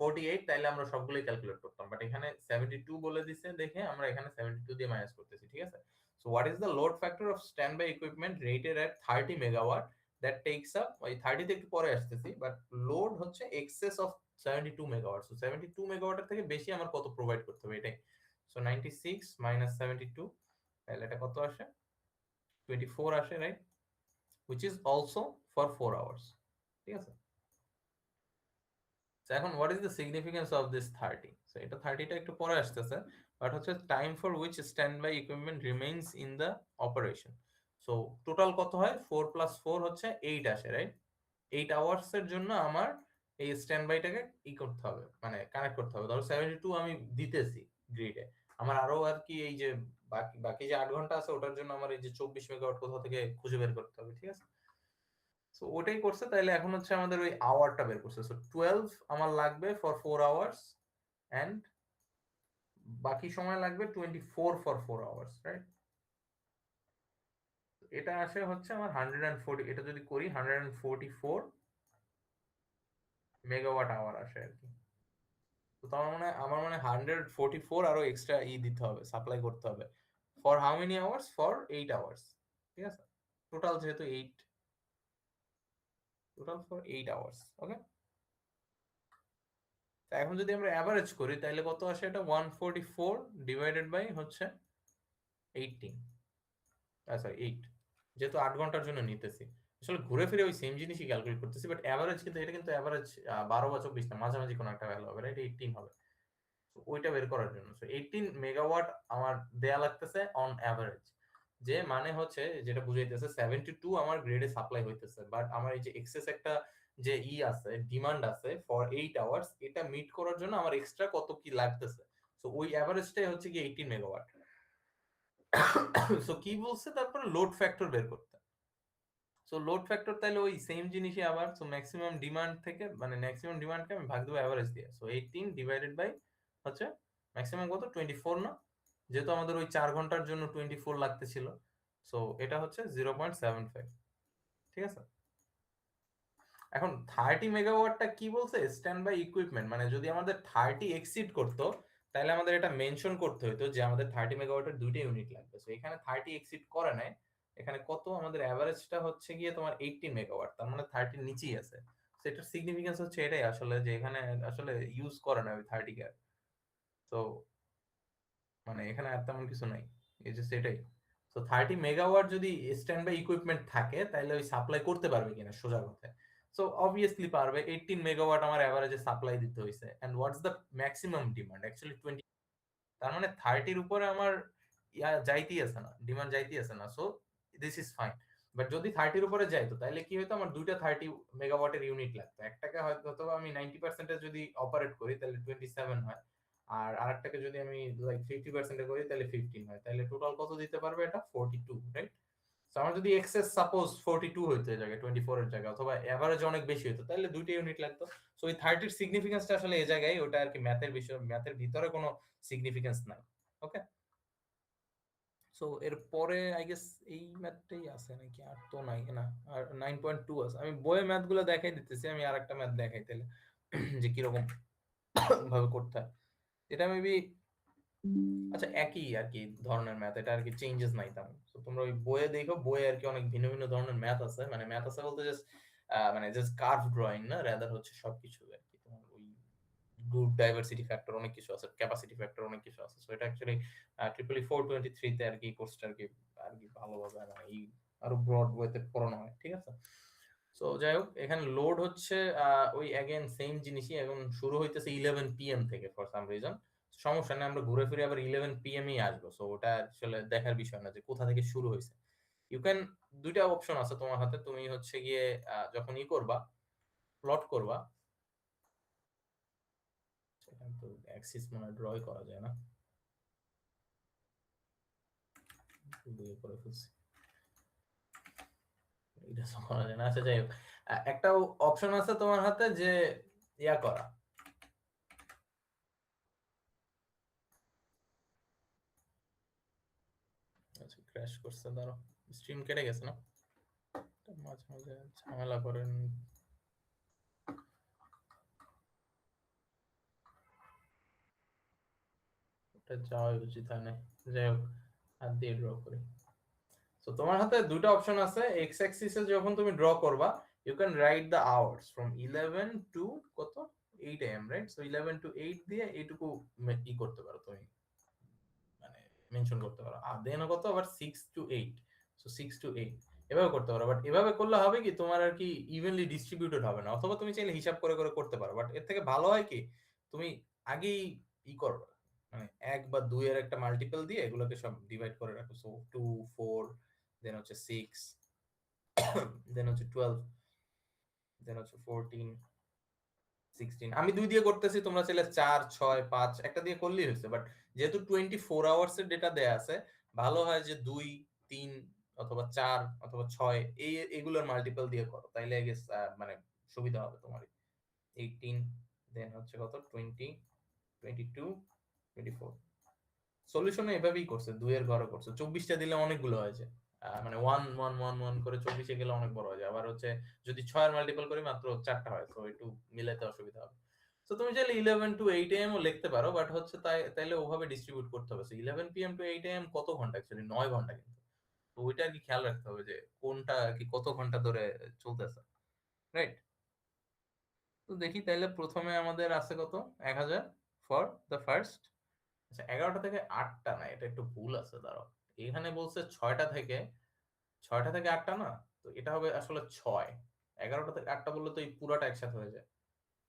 48, তাইলে আমরা সবগুলোই ক্যালকুলেট করতাম, বাট এখানে 72 বলে দিছে দেখে আমরা এখানে 72 দিয়ে মাইনাস করতেছি, ঠিক আছে? So what is the load factor of standby equipment rated at 30 megawatt that takes up, ওই 30 তে একটু পরে আসতেছি, বাট লোড হচ্ছে এক্সেস অফ 72 মেগাওয়াট। সো 72 মেগাওয়াটের থেকে বেশি আমার কত প্রোভাইড করতে হবে এটাই। সো 96 মাইনাস 72, তাহলে এটা কত আসে, 24 আসে, right? Which is also for 4 hours, ঠিক আছে? So এখন what is the significance of this 30? So এটা 30 টা একটু পরে আসতেছে, বাট হচ্ছে time for which standby equipment remains in the operation. So total কত হয়, 4 plus 4 হচ্ছে 8 আসে, রাইট? 8 আওয়ার্স এর জন্য আমার এই স্ট্যান্ড বাইটাকে ই করতে হবে, মানে কানেক্ট করতে হবে। ধরো 72 আমি দিতেছি গ্রিডে, আমার আরো আর কি এই যে বাকি বাকি যে 8 ঘন্টা আছে ওটার জন্য আমার এই যে 24 মেগাওয়াট কোথাও থেকে খুঁজে বের করতে হবে, ঠিক আছে? সো ওটাই করছে, তাইলে এখন হচ্ছে আমাদের ওই আওয়ারটা বের করছে। সো 12 আমার লাগবে ফর 4 আওয়ার্স, এন্ড বাকি সময় লাগবে 24 ফর 4 আওয়ার্স, রাইট? এটা আসে হচ্ছে আমার 140, এটা যদি করি 144 মেগাওয়াট আওয়ার আসে আর কি। তো আমার মানে 144 আরো এক্সট্রা দিতে হবে, সাপ্লাই করতে হবে। For how many hours, for 8 hours, ঠিক আছে? টোটাল যেহেতু 8, টোটাল ফর 8 আওয়ার্স, ওকে? এখন যদি আমরা অ্যাভারেজ করি তাহলে কত আসে, এটা 144 ডিভাইডেড বাই হচ্ছে 18, সরি 8, যেহেতু 8 ঘন্টার জন্য নিতেছি। আসলে ঘুরে ফিরে ওই সেম জিনিসই ক্যালকুলেট করতেছি, বাট অ্যাভারেজ কিন্তু এটা কিন্তু অ্যাভারেজ 12 বা 24 না, মাঝামাঝি কোনো একটা ভ্যালু হবে, রাইট? 18 হবে। তো ওইটা বের করার জন্য 18 মেগাওয়াট আমার দেয়া লাগতেছে অন অ্যাভারেজ, যে মানে হচ্ছে যেটা বুঝাইতেছে 72 আমার গ্রিডে সাপ্লাই হইতেছে, বাট আমার এই যে এক্সেস একটা যে আছে ডিমান্ড আছে ফর 8 আওয়ার্স, এটা মিট করার জন্য আমার এক্সট্রা কত কি লাগতেছে। সো ওই অ্যাভারেজটাই হচ্ছে কি 18 মেগাওয়াট। সো কি বলছে তারপরে লোড ফ্যাক্টর বের করতে। সো লোড ফ্যাক্টর তাহলে ওই সেম জিনিসই আবার, সো ম্যাক্সিমাম ডিমান্ড থেকে মানে ম্যাক্সিমাম ডিমান্ডকে আমি ভাগ দেবো অ্যাভারেজ দিয়ে। সো 18 ডিভাইডেড বাই হচ্ছে ম্যাক্সিমাম কত 24 না, যেহেতু আমাদের ওই 4 ঘন্টার জন্য 24 লাগতেছিল। সো এটা হচ্ছে 0.75, ঠিক আছে? এখন 30 মেগাওয়াটটা কি বলছে, স্ট্যান্ড বাই ইকুইপমেন্ট, মানে যদি আমাদের 30 এক্সিড করতো তাহলে আমাদের এটা মেনশন করতে হতো যে আমাদের 30 মেগাওয়াটের দুইটা ইউনিট লাগবে। সো এখানে 30 এক্সিড করে নাই, এখানে কত আমাদের অ্যাভারেজটা হচ্ছে গিয়ে তোমার 18 মেগাওয়াট, তার মানে 30 নিচেই আছে। সেটার সিগনিফিকেন্স হচ্ছে এটাই আসলে, যে এখানে আসলে ইউজ করে না ওই 30 কে। তো মানে এখানে আর তেমন কিছু নাই, এই যে সেটাই। তো 30 মেগাওয়াট যদি স্ট্যান্ড বাই ইকুইপমেন্ট থাকে তাহলে ওই সাপ্লাই করতে পারবে কিনা সোজা কথায়। সো অবভিয়াসলি পারবে। 18 মেগাওয়াট আমার অ্যাভারেজে সাপ্লাই দিতে হয়েছে, and what's the maximum demand actually 20। তার মানে 30-র উপরে আমার যাইতেই আছে না, ডিমান্ড যাইতেই আছে না। So this is fine. But যদি 30-র উপরে যাইতো তাহলে কি হতো, আমার দুইটা 30 মেগাওয়াটের ইউনিট লাগতো। একটাকে হয়তো অথবা আমি 90% যদি অপারেট করি তাহলে 27 হয়, আর আরেকটাকে যদি আমি লাইক 50% করি তাহলে 15 হয়। তাহলে টোটাল কত দিতে পারবে এটা? 42, রাইট? তো আমার যদি এক্সেস সাপোজ 42 হইতো এই জায়গায়, 24 এর জায়গায়, অথবা এভারেজ অনেক বেশি হতো, তাহলে দুইটা ইউনিট লাগতো। সো ওই 30-র সিগনিফিকেন্সটা আসলে এই জায়গায়, ওটা আর কি ম্যাথের বিষয়, ম্যাথের ভিতরে কোনো সিগনিফিকেন্স নাই। ওকে, সো এর পরে আই গেস এই ম্যাথটাই আছে নাকি, আর তো নাই না। আর 9.2 আছে। আমি বইয়ে ম্যাথ গুলো দেখাই দিতেছি, আমি আর একটা ম্যাথ দেখাই তাহলে যে কিরকম ভাবে করতে হয়। এটা মেবি, আচ্ছা একই আর কি ধরনের ম্যাথ, এটা আর কি চেঞ্জেস নাই তেমন। তো তোমরা ওই বইয়ে দেখো, বইয়ে আর কি অনেক ভিন্ন ভিন্ন ধরনের ম্যাথ আছে। মানে ম্যাথ আছে বলতে জাস্ট মানে জাস্ট কার্ভ ড্রয়িং না, রাদার হচ্ছে সবকিছু আর কি। তোমার ওই গ্রুপ ডাইভার্সিটি ফ্যাক্টর অনেক কিছু আছে, ক্যাপাসিটি ফ্যাক্টর অনেক কিছু আছে। সো এটা অ্যাকচুয়ালি 423 তে আর কি কোর্সটা আর কি ভালোভাবে মানে এই আরো ব্রড ওয়েতে পড়ানো হয়, ঠিক আছে? সো যাই হোক, এখানে লোড হচ্ছে ওই অ্যাগেন সেম জিনিসই। এখন শুরু হইতেছে 11 PM থেকে ফর সাম রিজন। সমস্যা নেই, আমরা ঘুরে ফিরে আবার 11 PM আসবো। সো ওটা আসলে দেখার বিষয় না যে কোথা থেকে শুরু হয়েছে। ইউ ক্যান, দুইটা অপশন আছে তোমার হাতে। তুমি হচ্ছে গিয়ে যখন ই করবা, প্লট করবা, সেখানে তো অ্যাক্সিস মনে হয় ড্রই করা যায় না, দিয়ে করে ফেলছি, এটা তো করা যায় না। আচ্ছা যাই হোক, একটা অপশন আছে তোমার হাতে যে ইয়া করা। আচ্ছা ক্র্যাশ করছে, ধরো স্ট্রিম কেটে গেছে না, মাঝে মাঝে ঝামেলা করেন। ওটা যাওয়াই উচিত হয় না। যাই হোক, হাত দিয়ে ড্র করি। তো তোমার হাতে দুটো অপশন আছে। এক্স অ্যাক্সিসে যখন তুমি ড্র করবা, you can write the hours from 11 to কত, 8 AM, রাইট? সো 11 টু 8 দিয়ে এইটুকু ই করতে পারো তুমি, মানে মেনশন করতে পারো। আর দেন কত আবার 6 টু 8, সো 6 টু 8 এভাবে করতে পারো। বাট এভাবে করলে হবে কি, তোমার আর কি ইভেনলি ডিস্ট্রিবিউটেড হবে না। অথবা তুমি চাইলে হিসাব করে করে করতে পারো, বাট এর থেকে ভালো হয় কি, তুমি আগেই ই করো, মানে 1 বা 2 এর একটা মাল্টিপল দিয়ে এগুলোকে সব ডিভাইড করে রাখো। সো 2, 4, দেন হচ্ছে 6, দেন হচ্ছে 12, দেন হচ্ছে 14, 16। আমি 2 দিয়ে করতেছি, তোমরা চাইলে 4, 6, 5 একটা দিয়ে করলেই হয়েছে। বাট যেহেতু 24 আওয়ার্স এর ডেটা দেয়া আছে, ভালো হয় যে 2, 3 অথবা 4 অথবা 6 এই এগুলোর মাল্টিপল দিয়ে করো, তাইলে আই গেস মানে সুবিধা হবে তোমার। 18, দেন হচ্ছে কত, 20, 22, 24। সলিউশনে এভাবেই করছে, 2 এর ঘরে করছে। 24টা দিলে অনেকগুলো হয়েছে, মানে 1 1 1 1 করে 24-এ গেলে অনেক বড় হয়ে যায়। আবার হচ্ছে যদি 6 এর মাল্টিপল করি মাত্র 4টা হয়, তো একটু মিলাতে অসুবিধা হবে। তো তুমি চাইলে 11 টু 8 AM ও লিখতে পারো, বাট হচ্ছে তাইলে ওভাবে ডিস্ট্রিবিউট করতে হবে। সো 11 PM টু 8 AM কত ঘন্টা, অ্যাকচুয়ালি 9 ঘন্টা কিন্তু। তো ওইটা আর কি খেয়াল রাখতে হবে যে কোনটা আর কি কত ঘন্টা ধরে চলতেছে, রাইট? তো দেখি তাইলে প্রথমে আমাদের আছে কত, 1000 ফর দ্য ফার্স্ট। আচ্ছা 11টা থেকে 8টা না, এটা একটু ভুল আছে, দাঁড়াও। এখানে বলছে 6টা থেকে 8টা না, তো এটা হবে আসলে 6। 11টা থেকে 8টা বললে তো এই পুরাটা একসাথে হয়ে যায়।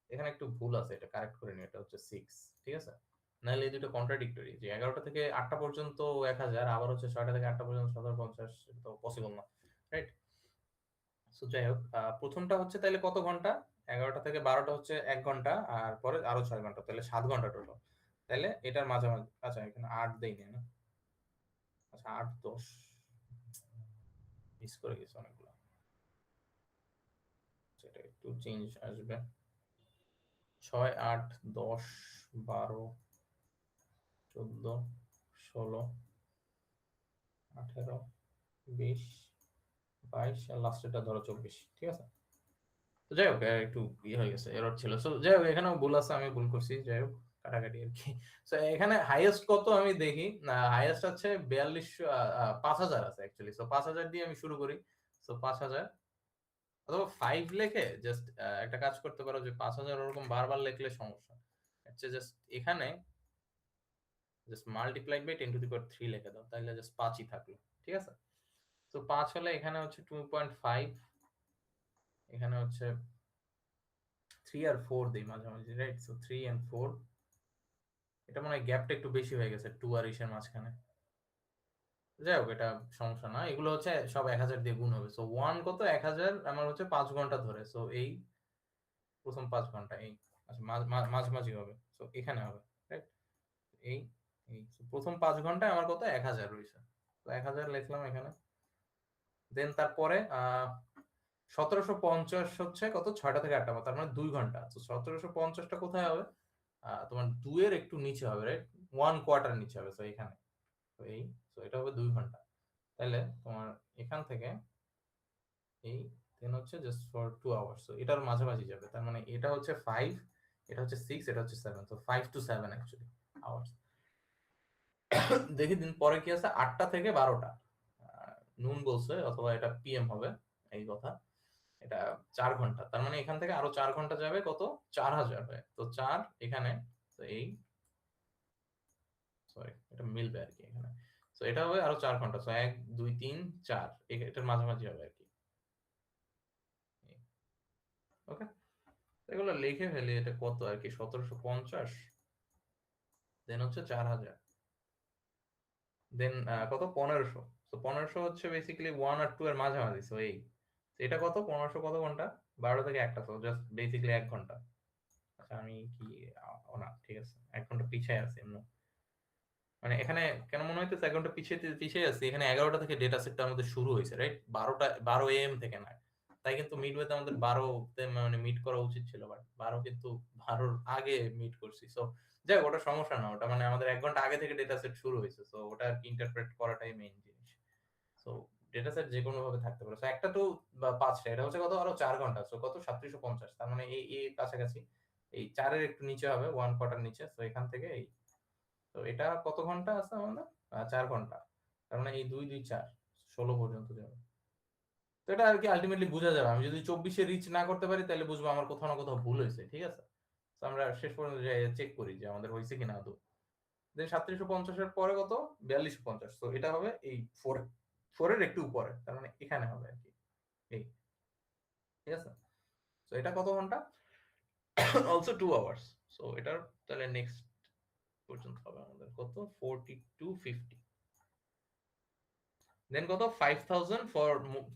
এখানে একটু ভুল আছে, এটা কারেক্ট করে নিও, এটা হচ্ছে 6, ঠিক আছে? নাহলে এই দুটো কন্ট্রাডিক্টরি, যে 11টা থেকে 8টা পর্যন্ত 1000, আবার হচ্ছে 6টা থেকে 8টা পর্যন্ত 750, এটা তো পসিবল না, রাইট? সো যাই হোক, প্রথমটা হচ্ছে তাহলে কত ঘন্টা, 11টা থেকে 12টা হচ্ছে 1 ঘন্টা, আর পরে আরো 6 ঘন্টা, তাহলে 7 ঘন্টা টোটাল। তাহলে এটার মাঝামাঝি, আচ্ছা এখানে 8 দেই না, আচ্ছা 8, 10 মিস করে গেছে অনেকগুলো, সেটা একটু চেঞ্জ আসবে। 6, 8, 10, 12, 14, 16, 18, 20, 22, আর লাস্টেরটা ধরো 24, ঠিক আছে? তো যাই হোক, একটু ইয়ে হয়ে গেছে, এরর ছিল। সো যাই হোক, এখানেও ভুল আছে, আমি ভুল করছি, যাই হোক কাটাকাটি আর কি। সো এখানে হাইয়েস্ট কত আমি দেখি, না হাইয়েস্ট আছে 42, 5000 আছে অ্যাকচুয়ালি। সো 5000 দিয়ে আমি শুরু করি। সো 5000, অথবা 5 লিখে জাস্ট একটা কাজ করতে পারো যে 5000 ওরকম বারবার লিখলে সমস্যা। আচ্ছা জাস্ট এখানে জাস্ট মাল্টিপ্লাইড বাই 10^3 লিখে দাও, তাহলে জাস্ট 5ই থাকলো। ঠিক আছে, তো 5 হলে এখানে হচ্ছে 2.5, এখানে হচ্ছে 3 আর 4 দেই মাঝামাঝি, রাইট? সো 3 and 4, এটা মনে হয় গ্যাপটা একটু বেশি হয়ে গেছে 2 আর ইসের মাঝখানে। যাই হোক, এটা সমস্যা না, এগুলো হচ্ছে সব 1000 দিয়ে গুণ হবে। সো 1 কত, 1000 আমার হচ্ছে 5 ঘন্টা ধরে। সো এই প্রথম 5 ঘন্টা এই, আচ্ছা মাঝামাঝি হবে, সো এখানে হবে, রাইট? এই এই প্রথম 5 ঘন্টায় আমার কত, 1000 রয়েছে। তো 1000 লিখলাম এখানে। দেন তারপরে 1750 হচ্ছে কত, 6টা থেকে 8টা, তার মানে 2 ঘন্টা। তো 1750টা কোথায় হবে, তোমার 2 এর একটু নিচে হবে, রাইট? 1/4 নিচে হবে, তো এখানে। তো এই, তো এটা হবে 2 ঘন্টা। তাহলে তোমার এখান থেকে এই দেন হচ্ছে জাস্ট ফর 2 আওয়ার্স, তো এটার মাঝামাঝি যাবে। তার মানে এটা হচ্ছে 5, এটা হচ্ছে 6, এটা হচ্ছে 7, তো 5 to 7 অ্যাকচুয়ালি আওয়ার্স। দেখি দিন পরে কি আছে, 8টা থেকে 12টা নুন বলছে, অথবা এটা পিএম হবে, এই কথা। এটা 4 ঘন্টা, তার মানে এখান থেকে আরো 4 ঘন্টা যাবে, কত, 4000 হয়। তো 4 এখানে, তো এই, সরি এটা মিলবে আর কি এখানে। তো এটা হবে আরো 4 ঘন্টা, তো 1 2 3 4, এটার মাঝামাঝি হবে আর কি। ওকে, এগুলো লিখে ফেলি, এটা কত আর কি, 1750, দেন হচ্ছে 4000, দেন কত, 1500। তো 1500 হচ্ছে বেসিক্যালি 1 আর 2 এর মাঝামাঝি। তো এই, তো এটা কত, 1500 কত ঘন্টা, 12 থেকে 1টা, তো জাস্ট বেসিক্যালি 1 ঘন্টা। আচ্ছা আমি কি, ও না ঠিক আছে, 1 ঘন্টা পিছিয়ে আছে এমনি। মানে এখানে কেন মনে হইতেছে 1 ঘন্টা পিছিয়ে পিছিয়ে আছে, এখানে 11টা থেকে ডেটা সেটটা আমাদের শুরু হয়েছে, রাইট? 12 AM থেকে না। তাই কিন্তু মিডওয়েতে আমাদের 12তে মানে মিট করা উচিত ছিল, বাট 12 কিন্তু 12-র আগে মিট করছি। সো যাই হোক, ওটা সমস্যা না, ওটা মানে আমাদের 1 ঘন্টা আগে থেকে ডেটা সেট শুরু হয়েছে, সো ওটা আর কি ইন্টারপ্রেট করাটাই মেইন জিনিস। সো ডেটা সেট যে কোনো ভাবে থাকতে পারে। সো একটা তো বা 5টা, এটা হচ্ছে কত, আরো 4 ঘন্টা, সো কত, 3750, তার মানে এই এই কাছাকাছি। এই 4-এর একটু নিচে হবে, 1/4 নিচে। সো এখান থেকে এই, তো এটা কত ঘন্টা আছে আমাদের, 4 ঘন্টা। তার মানে এই 2 2 4, 16 পর্যন্ত যাবে। তো এটা আর কি আলটিমেটলি বোঝা যাবে, আমি যদি 24-এ রিচ না করতে পারি তাহলে বুঝবো আমার কোথাও না কোথাও ভুল হয়েছে। ঠিক আছে, তো আমরা শেষ পর্যন্ত চেক করি যে আমাদের হয়েছে কিনা আদৌ। দেন 3750-এর পরে কত, 4250। তো এটা হবে এই 4 এর একটু উপরে, তার মানে এখানে হবে আর কি এই। ঠিক আছে, তো এটা কত ঘন্টা, অলসো 2 আওয়ার্স। সো এটার তাহলে নেক্সট পর্যন্ত হবে আমাদের কত, 4250। দেন কত, 5000 ফর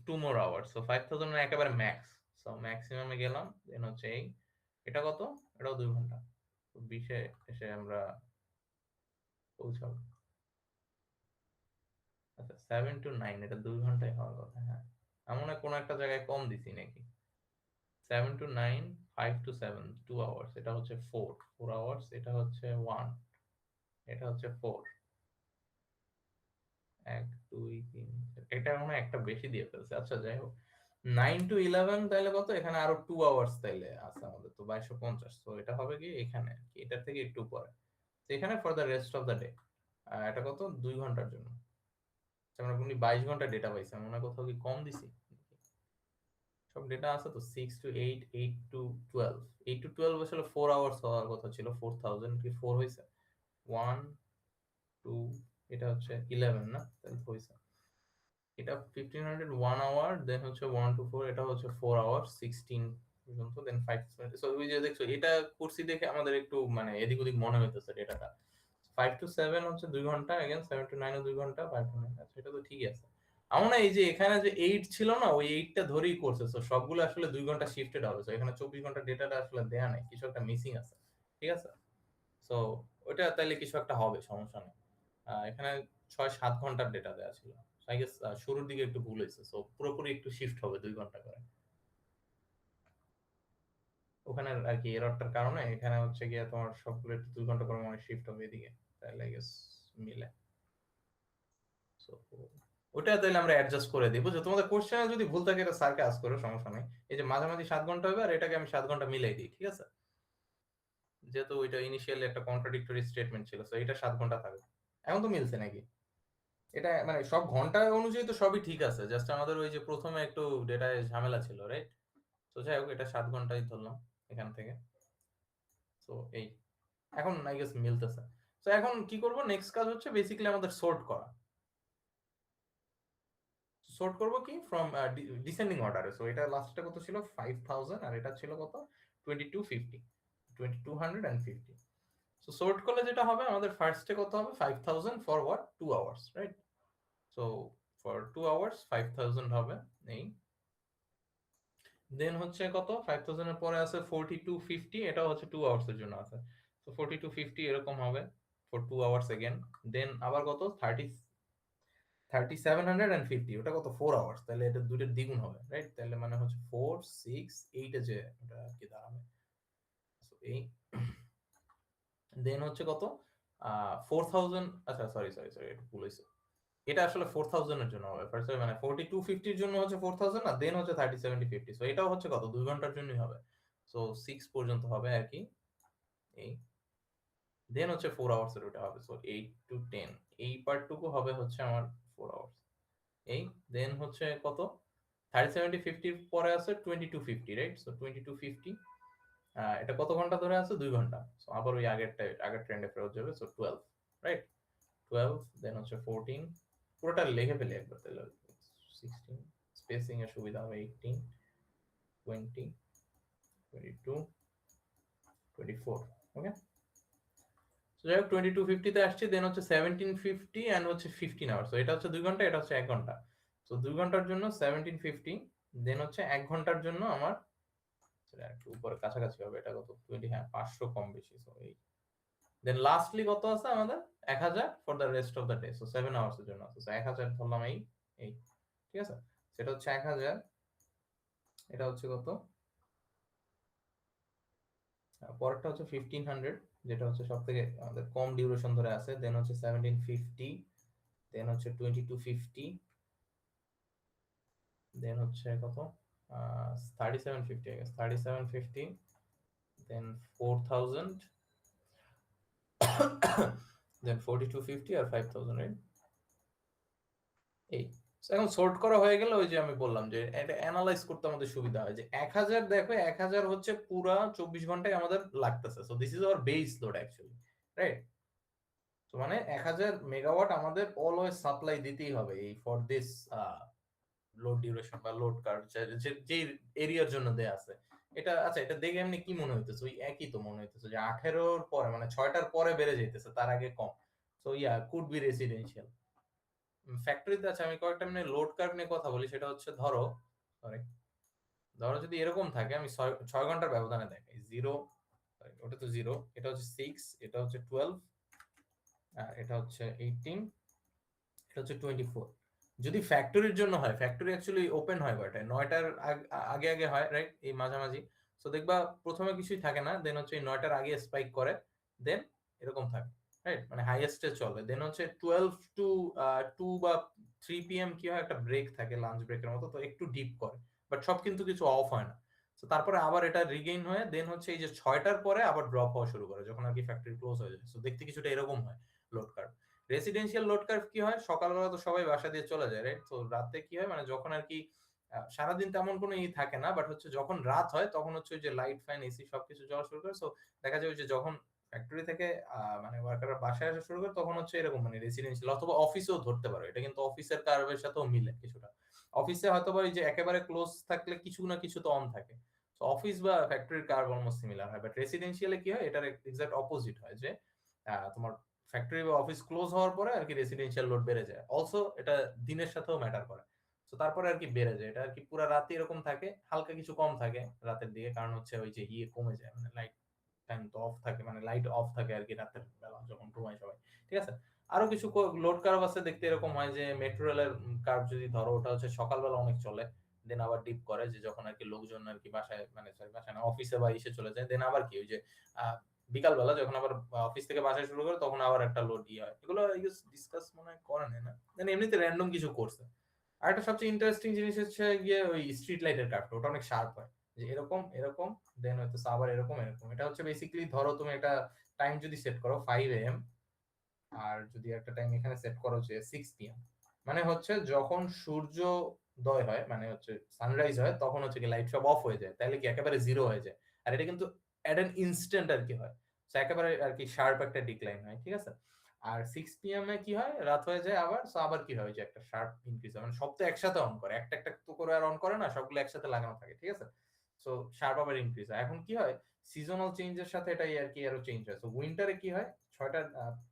2 মোর আওয়ার্স। সো 5000 মানে একেবারে ম্যাক্স। সো ম্যাক্সিমামে গেলাম, দেন হচ্ছে এই, এটা কত, এটাও 2 ঘন্টা। তো 20-এ এসে আমরা পৌঁছাবো। আচ্ছা 7 to 9, এটা 2 ঘন্টায় হওয়ার কথা। হ্যাঁ, এমন কোনো একটা জায়গায় কম দিছি নাকি, 7 to 9, 5 to 7, 2 আওয়ার্স, এটা হচ্ছে 4 আওয়ার্স, এটা হচ্ছে 1, এটা হচ্ছে 4, 1 2 3, এটা মনে হয় একটা বেশি দিয়ে ফেলছে। আচ্ছা যাই হোক, 9 to 11 তাহলে কত, এখানে আরো 2 আওয়ার্স তাইলে আছে আমাদের, তো 2250। তো এটা হবে কি এখানে, এটার থেকে একটু পরে। তো এখানে for the rest of the day, এটা কত, 2 ঘন্টার জন্য। আচ্ছা, আমরা কোনটি 22 ঘন্টা ডেটা পাইছি, মনে হয় কোথাও কি কম দিছি। সব ডেটা আছে তো, 6 to 8, 8 to 12, 8 to 12 আসলে 4 আওয়ার্স হওয়ার কথা ছিল। 4000 কি 4 হয়েছে, 1 2, এটা হচ্ছে 11 না, তাহলে হয়েছে এটা 1500, 1 আওয়ার, দেন হচ্ছে 1 to 4, এটা হচ্ছে 4 আওয়ার 16 পর্যন্ত, দেন 5 সো ওই যে দেখছো এটা করছি দেখে আমাদের একটু মানে এদিক ওদিক মনে হইতেছে ডেটাটা। 5 to 7 হচ্ছে 2 ঘন্টা, अगेन 7 to 9 ও 2 ঘন্টা, 5 to 9, আচ্ছা এটা তো ঠিকই আছে। আমার না এই যে এখানে যে 8 ছিল না, ওই 8টা ধরেই করছে, সো সবগুলো আসলে 2 ঘন্টা শিফটেড হবে। সো এখানে 24 ঘন্টা ডেটাটা আসলে দেয়া নাই, কিছু একটা মিসিং আছে। ঠিক আছে, সো ওটা তাইলে কিছু একটা হবে, সমস্যা নেই। এখানে 6 7 ঘন্টার ডেটা দেওয়া ছিল, আই গেস শুরুর দিকে একটু ভুল হয়েছে, সো পুরোপুরি একটু শিফট হবে 2 ঘন্টা করে। ওখানে আর কি এররটার কারণে এখানে হচ্ছে গিয়ে তোমার সবগুলো একটু 2 ঘন্টা করে মনে শিফট হবে এদিকে, তাহলে আই গেস মিলে। সো ওটা তাহলে আমরা অ্যাডজাস্ট করে দিব, যে তোমাদের কোশ্চেনে যদি ভুল থাকে এটা স্যারকে আস্ক করো, সমস্যা নেই। এই যে মাঝামাঝি 7 ঘন্টা হবে, আর এটাকে আমি 7 ঘন্টা মিলাই দিই, ঠিক আছে? যেহেতু ওইটা ইনিশিয়ালি একটা কন্ট্রাডিক্টরি স্টেটমেন্ট ছিল, সো এটা 7 ঘন্টা থাকবে। এখন তো মিলছে নাকি, এটা মানে সব ঘন্টা অনুযায়ী তো সবই ঠিক আছে, জাস্ট আমাদের ওই যে প্রথমে একটু ডেটায় ঝামেলা ছিল, রাইট? তো যাই হোক, এটা 7 ঘন্টাই ধরলাম এখান থেকে। তো এই এখন আই গেস মিলতেছে। তো এখন কি করব, নেক্সট কাজ হচ্ছে বেসিক্যালি আমাদের সোর্ট করা। সোর্ট করব কি ফ্রম ডিসেন্ডিং অর্ডারে। সো এটা লাস্টটা কত ছিল 5000 আর এটা ছিল কত 2250, 2250। সো সোর্ট করলে যেটা হবে আমাদের ফার্স্টে কত হবে 5000 for what 2 hours, right? So for 2 hours 5000 হবে এই। দেন হচ্ছে কত 5000 এর পরে আছে 4250, এটা হচ্ছে 2 আওয়ার্স এর জন্য আছে। সো 4250 এরকম হবে ফর 2 আওয়ার্স अगेन। দেন আবার কত 3750, ওটা কত 4 আওয়ার্স, তাহলে এটা দুইটার দ্বিগুণ হবে, রাইট? তাহলে মানে হচ্ছে 4 6 8 এ যে এটা কি দাঁড়াবে। সো এই দেন হচ্ছে কত 4000, আচ্ছা সরি সরি সরি এটা ভুল হয়েছে। এটা আসলে 4000 এর জন্য হবে ফার্স্ট, মানে 4250 এর জন্য হচ্ছে 4000 না, দেন হচ্ছে 3750। সো এটাও হচ্ছে কত 2 ঘন্টার জন্যই হবে। সো 6 পর্যন্ত হবে আর কি এই। দেন হচ্ছে 4 আওয়ার্স এর ওটা হবে। সো 8 টু 10 এই পার্টটুকু হবে হচ্ছে আমার 4 আওয়ার্স এই। দেন হচ্ছে কত 3750 পরে আছে 2250, রাইট? সো 2250 এটা কত ঘন্টা ধরে আছে 2 ঘন্টা। সো আবার ওই আগের ট্রেন্ডে ফেরত যাবে। So 12, right? 12 দেন হচ্ছে 14, পুরোটা লিখে ফেলি একবার তাহলে। 16 স্পেসিং এর সুবিধা হবে। 18 20 22 24, ওকে। সো যাই হোক 2250 তে আসছে। দেন হচ্ছে 1750 এন্ড হচ্ছে 15 আওয়ার্স। সো এটা হচ্ছে 2 ঘন্টা, এটা হচ্ছে 1 ঘন্টা। সো 2 ঘন্টার জন্য 1750, দেন হচ্ছে 1 ঘন্টার জন্য আমার সেটা একটু উপরে কাছাকাছি হবে, এটা কত 20, হ্যাঁ 500 কম বেশি। সো এই দেন লাস্টলি কত আছে আমাদের 1000 for the rest of the day. So 7 hours এর জন্য আছে। সো 1000 ধরলাম এই এই, ঠিক আছে। সেটা হচ্ছে 1000, এটা হচ্ছে কত পরেরটা হচ্ছে 1500, যেটা হচ্ছে সব থেকে আমাদের কম ডিউরেশন ধরে আছে। দেন হচ্ছে 1750, দেন হচ্ছে 2250, দেন হচ্ছে কত 3750, I guess 3750, দেন 4000, দেন 4250 আর 5000, রাইট? এই এখন সোর্ট করা হয়ে গেলে ওই যে আমি বললাম যে এটা অ্যানালাইজ করতে আমাদের সুবিধা হয় যে 1000, দেখো 1000 হচ্ছে পুরা 24 ঘন্টায় আমাদের লাগতেছে। So this is hour base load actually, right? তো মানে 1000 মেগাওয়াট আমাদের অলওয়েজ সাপ্লাই দিতেই হবে এই ফর দিস লোড ডিউরেশন বা লোড কার্ভ যে এরিয়ার জন্য দেয়া আছে। এটা আচ্ছা, এটা দেখে এমনি কি মনে হইতেছে, ওই একই তো মনে হইতেছে যে 18 পরে মানে 6টার পরে বেড়ে যাইতেছে, তার আগে কম। So yeah could be residential ফ্যাক্টরিতে। আছে আমি কয়েকটা মানে লোড কার্ভ নিয়ে কথা বলি। সেটা হচ্ছে ধরো সরি, ধরো যদি এরকম থাকে, আমি 6 ঘন্টার ব্যবধানে দেখাই। জিরো, ওটা তো জিরো, এটা হচ্ছে 6, এটা হচ্ছে 12, এটা হচ্ছে 18, এটা হচ্ছে 24। যদি ফ্যাক্টরির জন্য হয়, ফ্যাক্টরি অ্যাকচুয়ালি ওপেন হয় কয়টায় 9টার আগে আগে হয়, রাইট? এই মাঝামাঝি। সো দেখবা প্রথমে কিছুই থাকে না, দেন হচ্ছে এই 9টার আগে স্পাইক করে, দেন এরকম থাকে, রাইট? মানে হাইয়েস্টে চলে। দেন হচ্ছে 12 টু 2 বা 3 PM কি হয়, একটা ব্রেক থাকে লাঞ্চ ব্রেকের মতো, তো একটু ডিপ করে, বাট সব কিন্তু কিছু অফ হয় না। তো তারপরে আবার এটা রিগেইন হয়ে দেন হচ্ছে এই যে 6টার পরে আবার ড্রপ হওয়া শুরু করে যখন আর কি ফ্যাক্টরি ক্লোজ হয়ে যায়। সো দেখতে কিছুটা এরকম হয় load curve. Residential load curve কি হয়, সকালবেলা তো সবাই বাসা দিয়ে চলে যায়, রাইট? তো রাতে কি হয়, মানে যখন আর কি সারাদিন তেমন কোনো ই থাকে না, বাট হচ্ছে যখন রাত হয় তখন হচ্ছে ওই যে লাইট ফ্যান এসি সবকিছু জ্বলা শুরু করে। সো দেখা যায় ওই যে যখন ফ্যাক্টরি থেকে মানে ওয়ার্কাররা বাসায় আসা শুরু করে তখন হচ্ছে এরকম মানে রেসিডেন্সিয়াল অথবা অফিসেও ধরতে পারো এটা, কিন্তু অফিসের কার্ভের সাথেও মিলে কিছুটা। অফিসে হয়তো বা ওই যে একেবারে ক্লোজ থাকলে কিছু না কিছু তো অন থাকে। তো অফিস বা ফ্যাক্টরির কার্ভ অলমোস্ট সিমিলার হয়, বাট রেসিডেন্সিয়ালে কি হয়, এটার এক্সাক্ট অপোজিট হয় যে তোমার ফ্যাক্টরি বা অফিস ক্লোজ হওয়ার পরে আর কি রেসিডেন্সিয়াল লোড বেড়ে যায়। অলসো এটা দিনের সাথেও ম্যাটার করে। তো তারপরে আর কি বেড়ে যায়, এটা আর কি পুরো রাতে এরকম থাকে, হালকা কিছু কম থাকে রাতের দিকে, কারণ হচ্ছে ওই যে ইয়ে কমে যায়, মানে লাইট টাইম তো অফ থাকে, মানে লাইট অফ থাকে আর কি রাতের বেলা যখন ঘুমায় সবাই, ঠিক আছে। আরো কিছু লোড কার্ভ আছে দেখতে এরকম হয় যে মেট্রো রেলের কার্ভ যদি ধরো, ওটা হচ্ছে সকালবেলা অনেক চলে, দেন আবার ডিপ করে যে যখন আর কি লোকজন আর কি বাসায়, মানে সরি বাসায় না অফিসে বা ইসে চলে যায়, দেন আবার কি ওই যে বিকাল বেলা যখন আবার অফিস থেকে বাসায় শুরু করে তখন আবার একটা লোড ই হয়। এগুলো ডিসকাস মনে হয় করে না, দেন এমনিতে র্যান্ডম কিছু করছে। আর একটা সবচেয়ে ইন্টারেস্টিং জিনিস হচ্ছে গিয়ে ওই স্ট্রিট লাইটের কার্ভটা, ওটা অনেক শার্প হয়, যে এরকম এরকম, দেন হয়তো আবার এরকম এরকম। এটা হচ্ছে বেসিক্যালি ধরো তুমি একটা টাইম যদি সেট করো 5 AM, আর যদি একটা টাইম এখানে সেট করো যে 6 PM, মানে হচ্ছে যখন সূর্য সূর্যোদয় হয়, মানে হচ্ছে সানরাইজ হয়, তখন হচ্ছে কি লাইট সব অফ হয়ে যায়, তাহলে কি একেবারে জিরো হয়ে যায়। আর এটা কিন্তু অ্যাট অ্যান ইনস্ট্যান্ট আর কি হয়, তো একেবারে আর কি শার্প একটা ডিক্লাইন হয়, ঠিক আছে। আর 6 PM এ কি হয়, রাত হয়ে যায় আবার, সো আবার কি হয় যে একটা শার্প ইনক্রিজ হয়, মানে সব তো একসাথে অন করে, একটা একটা তো করে আর অন করে না, সবগুলো একসাথে লাগানো থাকে, ঠিক আছে। সো শার্প আবার ইনক্রিজ হয়। এখন কি হয়, সিজনাল চেঞ্জের সাথে এটাই আর কি আরো চেঞ্জ হয়। সো উইন্টারে কি হয়,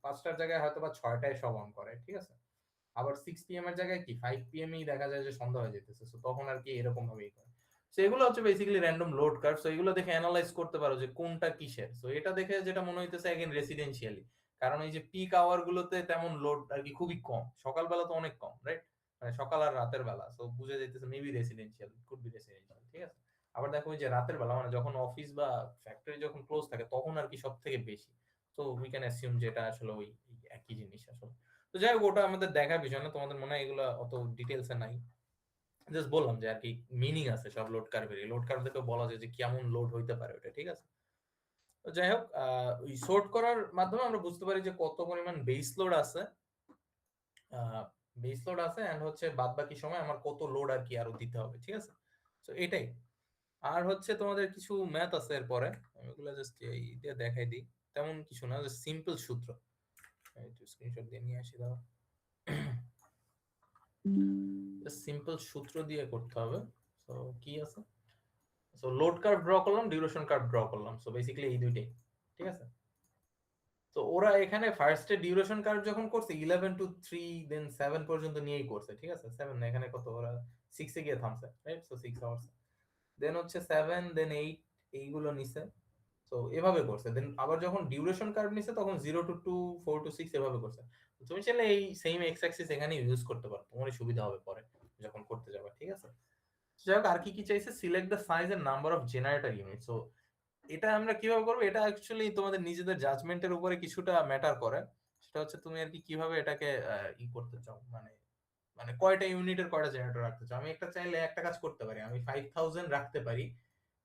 5টার জায়গায় হয়তো বা 6টায় সব অন করে, ঠিক আছে। আবার 6 PM এর জায়গায় কি 5 PM এই দেখা যায় যে সন্ধ্যা হয়ে যেতেছে, সো তখন আর কি এরকম ভাবেই করে। সো এগুলো হচ্ছে basically random load curve. So এগুলো দেখে অ্যানালাইজ করতে পারো যে কোনটা কিসের। সো এটা দেখে যেটা মনে হইতেছে এগেন রেসিডেন্সিয়ালি, কারণ এই যে পিক আওয়ার গুলোতে তেমন লোড আর কি খুবই কম, সকালবেলা তো অনেক কম, রাইট, মানে সকাল আর রাতের বেলা। সো বুঝে যাইতেছে maybe residential, could be residential, ঠিক আছে। আবার দেখো ওই যে রাতের বেলা, মানে যখন অফিস বা ফ্যাক্টরি যখন ক্লোজ থাকে তখন আর কি সব থেকে বেশি। তো উই ক্যান অ্যাসিউম যেটা আসলে ওই একই জিনিস আসলে। তো যাই হোক, ওটা আমাদের দেখার বিষয় না, তোমাদের মনে হয় এগুলো অত ডিটেলসে নাই। জাস্ট বললাম যে আর কি মিনিং আছে সব লোড কার্ভেরই, লোড কার্ভ দেখে বলা যায় যে কেমন লোড হইতে পারে ওটা, ঠিক আছে। তো যাই হোক, ওই সর্ট করার মাধ্যমে আমরা বুঝতে পারি যে কত পরিমাণ বেস লোড আছে, বেস লোড আছে, এন্ড হচ্ছে বাদ বাকি সময় আমার কত লোড আর কি আরো দিতে হবে, ঠিক আছে। তো এটাই। আর হচ্ছে তোমাদের কিছু ম্যাথ আছে এরপরে, আমি ওগুলো জাস্ট এই দিয়ে দেখাই দিই। তেমন কিছু না, জাস্ট সিম্পল সূত্র। একটু স্ক্রিনশট দিয়ে নিয়ে আসি, দাও। সিম্পল সূত্র দিয়ে করতে হবে। সো কি আছে, সো লোড কার্ভ ড্র করলাম, ডিউরেশন কার্ভ ড্র করলাম, সো বেসিক্যালি এই দুইটাই, ঠিক আছে। তো ওরা এখানে ফার্স্টে ডিউরেশন কার্ভ যখন করছে 11 to 3 দেন 7 পর্যন্ত নিয়েই করছে, ঠিক আছে। 7 না, এখানে কত, ওরা 6 এ গিয়ে থামছে, রাইট। সো 6 আওয়ার্স, দেন হচ্ছে 7 দেন 8 এইগুলো নিছে। তো এভাবে করছে, দেন আবার যখন ডিউরেশন কার্ভ নিছে তখন 0 to 2, 4 to 6 এভাবে করছে। তুমি চাইলে এই সেম এক্স অ্যাক্সিস এখানে ইউজ করতে পারো, তোমারই সুবিধা হবে পরে যখন করতে যাবে, ঠিক আছে। যাই হোক, আর কি কি চাইছে, select the size and number of generator unit. So এটা আমরা কিভাবে করবো, এটা অ্যাকচুয়ালি তোমাদের নিজেদের জাজমেন্টের উপরে কিছুটা ম্যাটার করে। সেটা হচ্ছে তুমি আর কি কিভাবে এটাকে ই করতে চাও, মানে মানে কয়টা ইউনিটের কয়টা জেনারেটর রাখতে চাও। আমি একটা চাইলে একটা কাজ করতে পারি, আমি 5000 রাখতে পারি,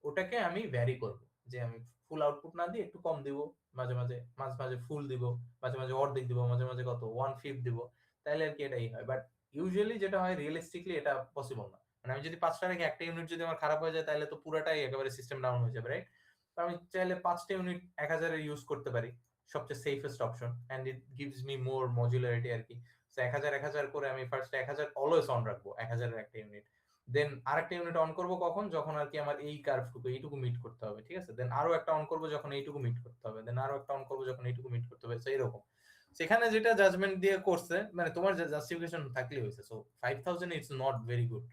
ওটাকে আমি ভ্যারি করব, যে আমি ফুল আউটপুট না দিয়ে একটু কম দিব, মাঝে মাঝে মাঝে মাঝে ফুল দিব, মাঝে মাঝে অর্ধেক দিব, মাঝে মাঝে কত 1/5 দিব, তাইলে আর কি এটাই হয়। বাট ইউজুয়ালি যেটা হয় রিয়েলিস্টিকলি এটা পসিবল না, মানে আমি যদি 5টা রেখে একটা ইউনিট যদি আমার খারাপ হয়ে যায় তাহলে তো পুরাটাই একেবারে সিস্টেম ডাউন হয়ে যাবে, রাইট। আমি চাইলে 5টা ইউনিট 1000 এর ইউজ করতে পারি, সবচেয়ে safest option, and it gives me more modularity আর কি। সো 1000 করে আমি ফার্স্ট 1000 অলওয়েজ অন রাখবো, 1000 এর একটা ইউনিট। দেন আরেকটা ইউনিট অন করব কখন, যখন আর কি আমার এই কার্ভটুকু এইটুকু মিট করতে হবে, ঠিক আছে। দেন আরো একটা অন করব যখন এইটুকু মিট করতে হবে, দেন আরো একটা অন করব যখন এইটুকু মিট করতে হবে, তো এরকম। সেখানে যেটা জাজমেন্ট দিয়ে করছে, মানে তোমার জাস্টিফিকেশন থাকলে হয়েছে। So 5000 it's not very good,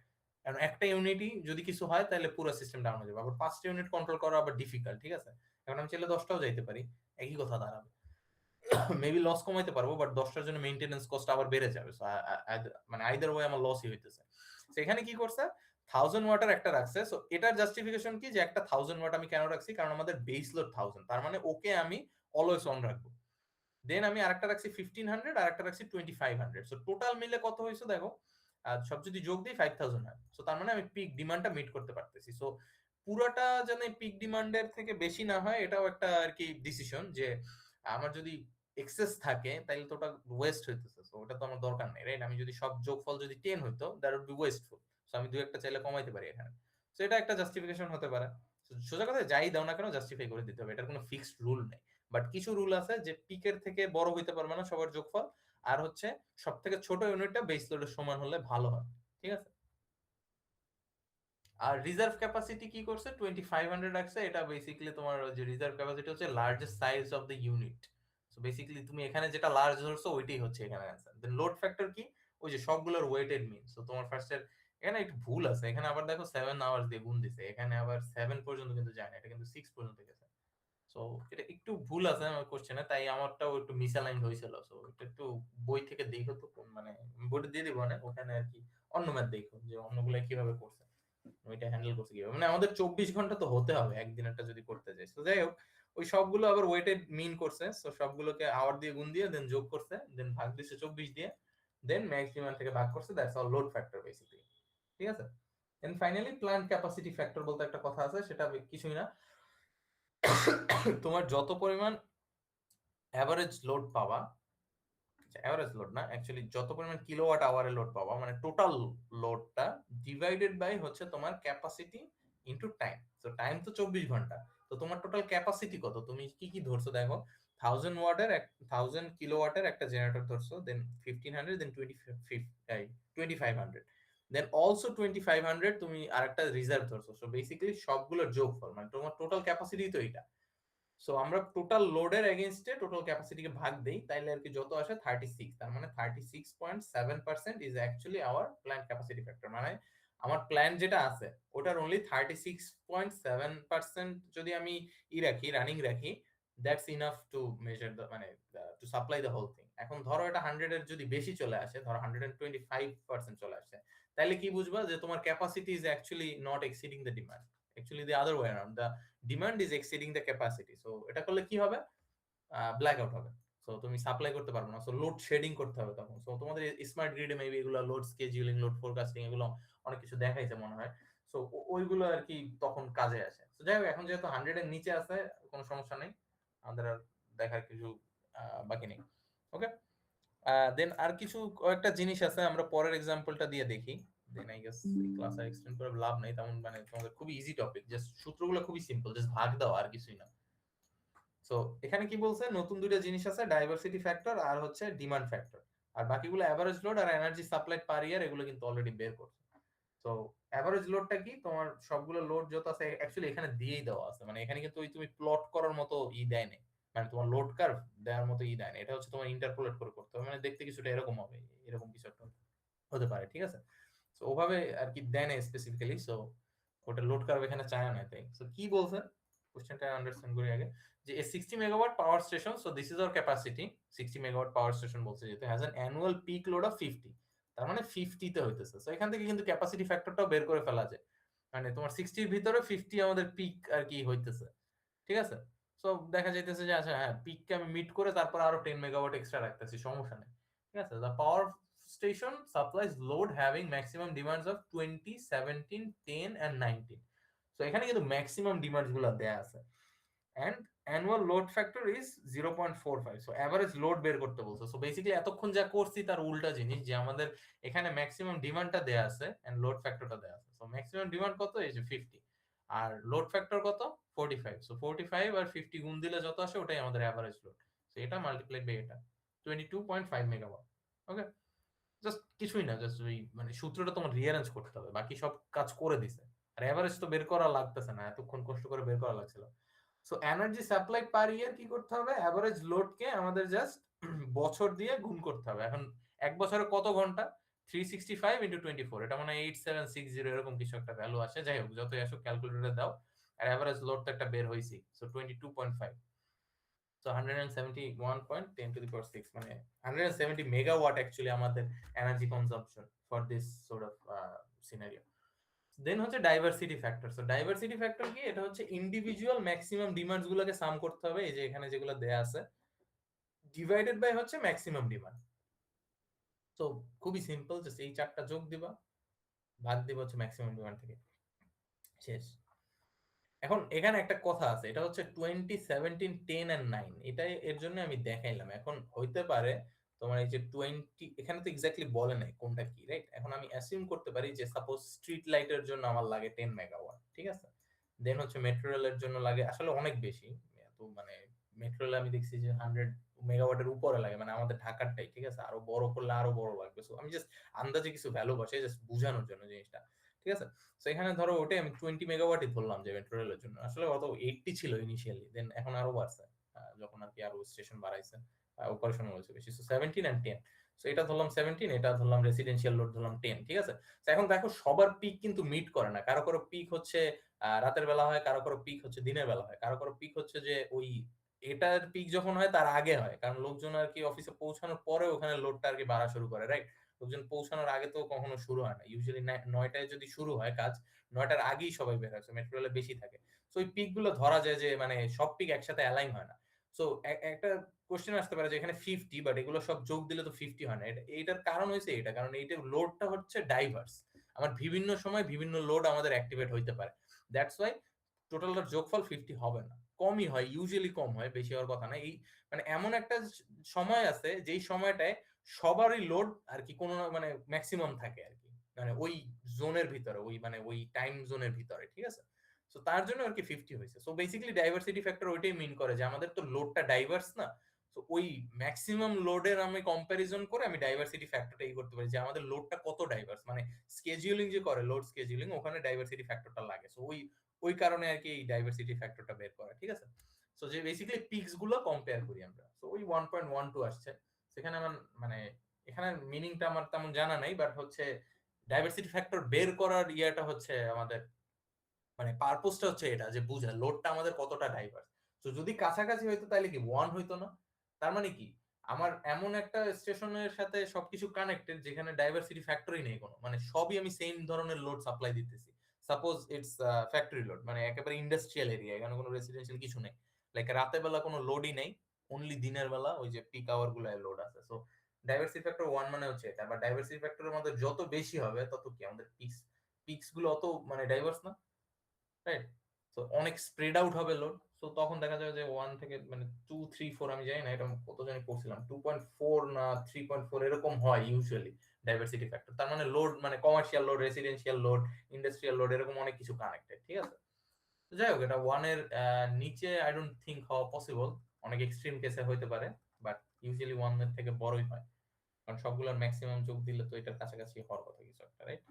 কারণ একটা ইউনিটই যদি কিছু হয় তাহলে পুরো সিস্টেম ডাউন হয়ে যাবে। আবার 5টা ইউনিট কন্ট্রোল করা আবার ডিফিকাল্ট, ঠিক আছে। এখন আমি চাইলে 10টাও যাইতে পারি, একই কথা দাঁড়াবে। মেবি লস কমাইতে পারবো, বাট 10টার জন্য মেইনটেনেন্স কস্ট আবার বেড়ে যাবে। মানে আইদার ওয়ে আমার লসই হইতেছে। সেখানে কি করছে, 1000 ওয়াটের একটা রাখছে। সো এটার জাস্টিফিকেশন কি, যে একটা 1000 ওয়াট আমি কেন রাখছি, কারণ আমাদের বেস লোড 1000, তার মানে ওকে আমি অলওয়েজ অন রাখবো। দেন আমি আরেকটা রাখছি 1500, আর একটা রাখছি 2500। সো টোটাল মিলে কত হয়েছে দেখো, সব যদি যোগ দিই 5000 হয়। সো তার মানে আমি পিক ডিমান্ডটা মিট করতে পারতেছি। সো পুরাটা যেন পিক ডিমান্ডের থেকে বেশি না হয়, এটাও একটা আর কি ডিসিশন, যে আমার যদি এক্সেস থাকে তাহলে তো ওটা ওয়েস্ট হইতেছে, সো ওটা তো আমার দরকার নেই, রাইট। আমি যদি সব যোগফল যদি 10 হইতো, that would be wasteful. So আমি দুই একটা চাইলে কমাইতে পারি এখানে। সো এটা একটা জাস্টিফিকেশন হতে পারে। সোজা কথা, যাই দাও না কেন জাস্টিফাই করে দিতে হবে, এটার কোনো ফিক্সড রুল নেই। বাট কিছু রুল আছে, যে পিকের থেকে বড় হইতে পারবে না সবার যোগফল, আর হচ্ছে সব থেকে ছোট ইউনিটটা বেস লোডের সমান হলে ভালো হয়, ঠিক আছে। আর রিজার্ভ ক্যাপাসিটি কি করছে, 2500 রাখছে। এটা বেসিক্যালি তোমার যে রিজার্ভ ক্যাপাসিটি হচ্ছে largest size of the unit. So basically তুমি এখানে যেটা লার্জ ধরছো ওইটাই হচ্ছে এখানে অ্যান্সার। দেন লোড ফ্যাক্টর কি, ওই যে সবগুলোর ওয়েটেড মিন। সো তোমার ফার্স্টের এখানে একটু ভুল আছে, এখানে আবার দেখো 7 আওয়ার্স দিয়ে গুণ দিছে, এখানে আবার 7 পর্যন্ত কিন্তু যায় না, এটা কিন্তু 6 পর্যন্ত গেছে। সো এটা একটু ভুল আছে আমার কোশ্চেনে, তাই আমারটাও একটু মিসঅ্যালাইন হয়েছিল। সো এটা একটু বই থেকে দেখো তো, মানে বইটা দিয়ে দিব না ওখানে আর কি, অন্য ম্যাথ দেখো যে অন্যগুলো কিভাবে করছে, ওইটা হ্যান্ডেল করছে কিভাবে। মানে আমাদের 24 ঘন্টা তো হতে হবে একদিন একটা যদি করতে যাই। তো যাই হোক, ওই সবগুলো আবার ওয়েটেড মিন করছে। সো সবগুলোকে আওয়ার দিয়ে গুণ দিয়ে দেন যোগ করছে, দেন ভাগ দিছে 24 দিয়ে, দেন ম্যাক্সিমাম থেকে ভাগ করছে, that's all load factor basically, ঠিক আছে। Then finally plant capacity factor বলতে একটা কথা আছে, সেটা কিছুই না, তোমার যত পরিমাণ অ্যাভারেজ লোড পাওয়া, অ্যাভারেজ লোড না, অ্যাকচুয়ালি যত পরিমাণ কিলোওয়াট আওয়ারে লোড পাবা মানে টোটাল লোডটা ডিভাইডেড বাই হচ্ছে তোমার ক্যাপাসিটি ইনটু টাইম। তো টাইম তো 24 ঘন্টা, তো তোমার টোটাল ক্যাপাসিটি কত, তুমি কি কি ধরছো দেখো। 1000 ওয়াটের 1000 কিলোওয়াটের একটা জেনারেটর ধরছো, দেন 1500, দেন 2500, দেন অলসো 2500 তুমি আরেকটা রিজার্ভ ধরছো। সো বেসিক্যালি সবগুলোর যোগফল মানে তোমার টোটাল ক্যাপাসিটি তো এটা। সো আমরা টোটাল লোডের এগেইনস্টে টোটাল ক্যাপাসিটিকে ভাগ দেই, তাইলে আর কি যত আসে 36, তার মানে 36.7% is actually our plant capacity factor. মানে আমার প্ল্যান যেটা আছে ওটার অনলি 36.7% যদি আমি রাখি, রানিং রাখি, that's enough to measure the মানে to supply the whole thing. এখন ধরো এটা 100 এর যদি বেশি চলে আসে, ধরো 125% চলে আসে, তাহলে কি বুঝবা যে তোমার capacity is actually not exceeding the demand, actually the other way around, the demand is exceeding the capacity. So এটা করলে কি হবে, ব্ল্যাক আউট হবে। সো তুমি সাপ্লাই করতে পারবে না, সো লোড শেডিং করতে হবে তখন। সো তোমাদের স্মার্ট গ্রিডে মেবি এগুলো লোড স্কেডিউলিং, লোড ফোরকাস্টিং এগুলো অনেক কিছু দেখাইছে মনে হয়। সো ওইগুলো আর কি তখন কাজে আসে। তো যাই হোক, এখন যেহেতু 100 এর নিচে আছে কোনো সমস্যা নেই, আমাদের আর দেখার কিছু বাকি নেই। ওকে, দেন আর কিছু কয়েকটা জিনিস আছে, আমরা পরের এক্সাম্পলটা দিয়ে দেখি। দেন আই গেস ক্লাস আর এক্সটেন্ড করে লাভ নাই তেমন, মানে তোমাদের খুবই ইজি টপিক, জাস্ট সূত্রগুলো খুবই সিম্পল, জাস্ট ভাগ দাও আর কিছুই না। সো এখানে কি বলছে, নতুন দুইটা জিনিস আছে, ডাইভার্সিটি ফ্যাক্টর আর হচ্ছে ডিমান্ড ফ্যাক্টর। আর বাকিগুলো এভারেজ লোড আর এনার্জি সাপ্লাই পার ইয়ার, এগুলো কিন্তু অলরেডি বের করছে। তো এভারেজ লোডটা কি, তোমার সবগুলো লোড যত আছে অ্যাকচুয়ালি এখানে দিয়েই দেওয়া আছে, মানে এখানে কিন্তু ওই তুমি প্লট করার মতো দেয় নাই, মানে তোমার লোড কার্ভ দেওয়ার মতো দেয় না, এটা হচ্ছে তোমার ইন্টারপোলেট করে করতে হবে, মানে দেখতে কিছুটা এরকম হবে, এরকম কিছু একটা হতে পারে, ঠিক আছে। তো ওভাবে আর কি দেয় না স্পেসিফিক্যালি, সো ওটা লোড কার্ভ এখানে চায় না তাই। সো কি বলছে কোশ্চেনটা আন্ডারস্ট্যান্ড করি আগে, যে এ 60 megawatt power station, so this is hour capacity, 60 megawatt power station বলছে যেহেতু, has an annual pick load of 50, তার মানে 50 তে হইতেছে। সো এখান থেকে কিন্তু ক্যাপাসিটি ফ্যাক্টরটাও বের করে ফেলা যায়, মানে তোমার 60 এর ভিতরে 50 আমাদের পিক আর কি হইতেছে, ঠিক আছে। সো দেখা যাইতেছে যে আচ্ছা হ্যাঁ, পিককে আমি মিট করে তারপর আরো 10 মেগাওয়াট এক্সট্রা রাখতেছি, সমস্যা নেই, ঠিক আছে। The power station supplies load having maximum demands of 20, 17, 10 and 19. So এখানে কিন্তু ম্যাক্সিমাম ডিমান্ডস গুলো দেয়া আছে, and annual load factor is 0.45. So average load বের করতে বলছে। সো বেসিক্যালি এতক্ষণ যা করছি তার উল্টা জিনিস, যে আমাদের এখানে ম্যাক্সিমাম ডিমান্ডটা দেয়া আছে এন্ড লোড ফ্যাক্টরটা দেয়া আছে। সো ম্যাক্সিমাম ডিমান্ড কত, এই যে 50, আর লোড ফ্যাক্টর কত 45। সো 45 আর 50 গুণ দিলে যত আসে ওটাই আমাদের এভারেজ লোড। সো এটা মাল্টিপ্লাইড বাই এটা 22.5 মেগাওয়াট। ওকে, জাস্ট কিছুই না, জাস্ট ওই মানে সূত্রটা তোমার রিঅ্যারেঞ্জ করতে হবে, বাকি সব কাজ করে দিছে। আর এভারেজ তো বের করা লাগতেছে না, এতক্ষণ কষ্ট করে বের করা লাগছিল। সো এনার্জি সাপ্লাই পার ইয়ার কি করতে হবে, এভারেজ লোডকে আমাদের জাস্ট বছর দিয়ে গুণ করতে হবে। এখন এক বছরে কত ঘন্টা, 365 ইন্টু 24, এটা মানে 8760 এরকম কিছু একটা ভ্যালু আসে। যাই হোক, যতই আসুক ক্যালকুলেটরে দাও, আর এভারেজ লোড তো একটা বের হয়েছি। So 22.5, so 171.10 to the power 6, মানে 170 মেগাওয়াট অ্যাকচুয়ালি আমাদের energy consumption for this sort of scenario. Then হচ্ছে diversity factor. So diversity factor কি, এটা হচ্ছে ইন্ডিভিজুয়াল ম্যাক্সিমাম ডিমান্ডস গুলোকে সাম করতে হবে, এই যে এখানে যেগুলো দেয়া আছে, ডিভাইডেড বাই হচ্ছে ম্যাক্সিমাম ডিমান্ড। সো খুবই সিম্পল, জাস্ট এই চারটা যোগ দিবা, ভাগ দিবা হচ্ছে ম্যাক্সিমাম ডিমান্ড থেকে, শেষ। এখন এখানে একটা কথা আছে, এটা হচ্ছে 20, 17, 10 and 9, এটাই এর জন্য আমি দেখাইলাম। এখন হইতে পারে তোমার এই যে 20, এখানে তো এক্স্যাক্টলি বলে নাই কোনটা কি, রাইট। এখন আমি অ্যাসিউম করতে পারি যে সাপোজ স্ট্রিট লাইটের জন্য আমার লাগে 10 মেগাওয়াট, ঠিক আছে। দেন হচ্ছে মেট্রো রেলের জন্য লাগে আসলে অনেক বেশি, তো মানে মেট্রো রেল আমি দেখছি যে 100 মেগাওয়াটের উপরে লাগে, মানে আমাদের ঢাকারটাই, ঠিক আছে, আরো বড় করলে আরো বড় লাগবে। সো আমি জাস্ট আন্দাজে কিছু ভ্যালু বসাই, জাস্ট বোঝানোর জন্য জিনিসটা, ঠিক আছে। তো এখানে ধরো ওটাই আমি 20 মেগাওয়াটই ধরলাম যে মেট্রো রেলের জন্য, আসলে কত 80 ছিল ইনিশিয়ালি, দেন এখন আরো বাড়ছে, যখন আর কি আরো স্টেশন বাড়াইছে, অপারেশনাল হয়েছে বেশি। সো 17 and 10, সো এটা ধরলাম 17, এটা ধরলাম রেসিডেন্সিয়াল লোড ধরলাম 10, ঠিক আছে। তো এখন দেখো সবার পিক কিন্তু মিট করে না, কারো কারো পিক হচ্ছে রাতের বেলা হয়, কারো কারো পিক হচ্ছে দিনের বেলা হয়, কারো কারো পিক হচ্ছে যে ওই এটার পিক যখন হয় তার আগে হয়, কারণ লোকজন আর কি অফিসে পৌঁছানোর পরে ওখানে লোডটা আর কি বাড়া শুরু করে, রাইট। লোকজন পৌঁছানোর আগে তো কখনো শুরু হয় না, ইউজুয়ালি 9টায় যদি শুরু হয় কাজ, 9টার আগেই সবাই বের হয়, মেট্রো রেলে বেশি থাকে। সো ওই পিক গুলো ধরা যায় যে মানে সব পিক একসাথে অ্যালাইন হয় না। সো একটা কোশ্চেন আসতে পারে যে এখানে 50, বাট এগুলো সব যোগ দিলে তো 50 হয় না, এটার কারণ হয়েছে এটা, কারণ এইটার লোডটা হচ্ছে ডাইভার্স, আমার বিভিন্ন সময় বিভিন্ন লোড আমাদের অ্যাক্টিভেট হইতে পারে, দ্যাটস ওয়াই টোটালটার যোগফল 50 হবে না। কমই হয়, ইউজুয়ালি কম হয়, বেশি হওয়ার কথা না। এই মানে এমন একটা সময় আছে যেই সময়টায় সবারই লোড আর কি কোনো মানে ম্যাক্সিমাম থাকে আর কি, মানে ওই জোনের ভিতরে, ওই মানে ওই টাইম জোনের ভিতরে, ঠিক আছে। সো তার জন্য আর কি 50 হয়েছে। সো বেসিক্যালি ডাইভার্সিটি ফ্যাক্টর ওইটাই মিন করে যে আমাদের তো লোডটা ডাইভার্স না। তো ওই ম্যাক্সিমাম লোডের আমি কম্পারিজন করে আমি ডাইভার্সিটি ফ্যাক্টরটা ই করতে পারি যে আমাদের লোডটা কত ডাইভার্স, মানে স্কেডিউলিং যে করে লোড স্কেডিউলিং, ওখানে ডাইভার্সিটি ফ্যাক্টরটা লাগে। সো ওই ওই কারণে আর কি এই ডাইভার্সিটি ফ্যাক্টরটা বের করা, ঠিক আছে। সো যে বেসিক্যালি পিকস গুলো কম্পেয়ার করি আমরা, সো ওই 1.12 আসছে সেখানে। আমার মানে এখানে মিনিংটা আমার তেমন জানা নাই, বাট হচ্ছে ডাইভার্সিটি ফ্যাক্টর বের করার ইয়াটা হচ্ছে আমাদের মানে পারপোজটা হচ্ছে এটা যে বুঝা লোডটা আমাদের কতটা ডাইভার্স। তো যদি কাছাকাছি হইতো তাহলে কি 1 হইতো না? তার মানে কি আমার এমন একটা স্টেশনের সাথে সবকিছু কানেক্টেড যেখানে ডাইভার্সিটি ফ্যাক্টরই নেই কোনো, মানে সবই আমি সেম ধরনের লোড সাপ্লাই দিতেছি। সাপোজ ইটস ফ্যাক্টরি লোড, মানে একেবারে ইন্ডাস্ট্রিয়াল এরিয়া, এখানে কোনো রেসিডেন্সিয়াল কিছু নেই। লাইক রাতে বেলা কোনো লোডই নেই, অনলি দিনের বেলা ওই যে পিক আওয়ার গুলো লোড আছে। সো ডাইভার্সিটি ফ্যাক্টর 1 মানে হচ্ছে এটা। বা ডাইভার্সিটি ফ্যাক্টরের মধ্যে যত বেশি হবে তত কি আমাদের পিক্স পিক্স গুলো অত মানে ডাইভার্স না, রাইট? তো অনেক স্প্রেড আউট হবে লোড। তো তখন দেখা যাবে যে 1 থেকে মানে 2 3 4 আমি জানি না এটা কত জানি পড়ছিলাম, 2.4 না 3.4 এরকম হয় ইউজুয়ালি ডাইভার্সিটি ফ্যাক্টর। তার মানে লোড মানে commercial load, residential load, industrial load এরকম অনেক কিছু কানেক্টেড, ঠিক আছে। তো যাই হোক, এটা 1 এর নিচে আই ডোন্ট থিংক হওয়া পসিবল, অনেক এক্সট্রিম কেসে হইতে পারে, বাট ইউজুয়ালি 1 এর থেকে বড়ই হয়, কারণ সবগুলোর ম্যাক্সিমাম যোগ দিলে তো এটার কাছাকাছি হওয়ার কথা কিছু একটা, রাইট?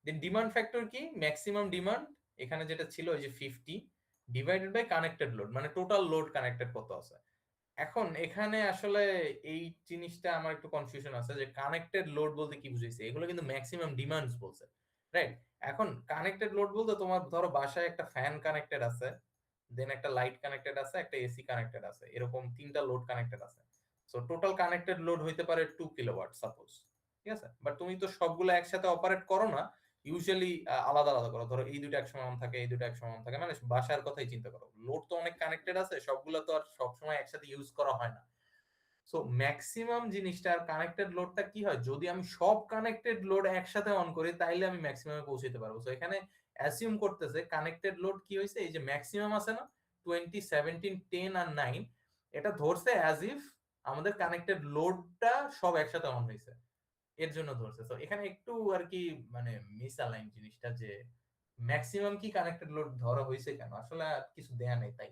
দেন ডিমান্ড ফ্যাক্টর কি? ম্যাক্সিমাম ডিমান্ড এখানে যেটা ছিল ওই যে 50 ডিভাইডেড বাই কানেক্টেড লোড, মানে টোটাল লোড কানেক্টেড কত আছে। এখন এখানে আসলে এই জিনিসটা আমার একটু কনফিউশন আছে যে কানেক্টেড লোড বলতে কি বুঝাইছে, এগুলো কিন্তু ম্যাক্সিমাম ডিমান্ডস বলছে, রাইট? এখন কানেক্টেড লোড বলতে তোমার ধরো বাসায় একটা ফ্যান কানেক্টেড আছে, দেন একটা লাইট কানেক্টেড আছে, একটা এসি কানেক্টেড আছে, এরকম তিনটা লোড কানেক্টেড আছে। সো টোটাল কানেক্টেড লোড হইতে পারে 2 কিলোওয়াট সাপোজ, ঠিক আছে। বাট তুমি তো সবগুলো একসাথে অপারেট করো না, ইউজুয়ালি আলাদা আলাদা করো। ধরো এই দুটো একসময় অন থাকে, এই দুটো একসময় অন থাকে, মানে বাসার কথাই চিন্তা করো, লোড তো অনেক কানেক্টেড আছে, সবগুলো তো আর সবসময় একসাথে ইউজ করা হয় না। সো ম্যাক্সিমাম জিনিসটা আর কানেক্টেড লোডটা কি হয়, যদি আমি সব কানেক্টেড লোড একসাথে অন করি তাইলে আমি ম্যাক্সিমামে পৌঁছাতে পারবো। সো এখানে অ্যাসিউম করতেছে কানেক্টেড লোড কি হয়েছে, এই যে ম্যাক্সিমাম আছে না 20 17 10 আর 9, এটা ধরছে অ্যাজ ইফ আমাদের কানেক্টেড লোডটা সব একসাথে অন হয়েছে, এর জন্য ধরছে। তো এখানে একটু আর কি মানে মিস অ্যালাইন জিনিসটা, যে ম্যাক্সিমাম কি কানেক্টেড লোড ধরা হয়েছে কেন, আসলে আর কিছু দেয়া নেই তাই,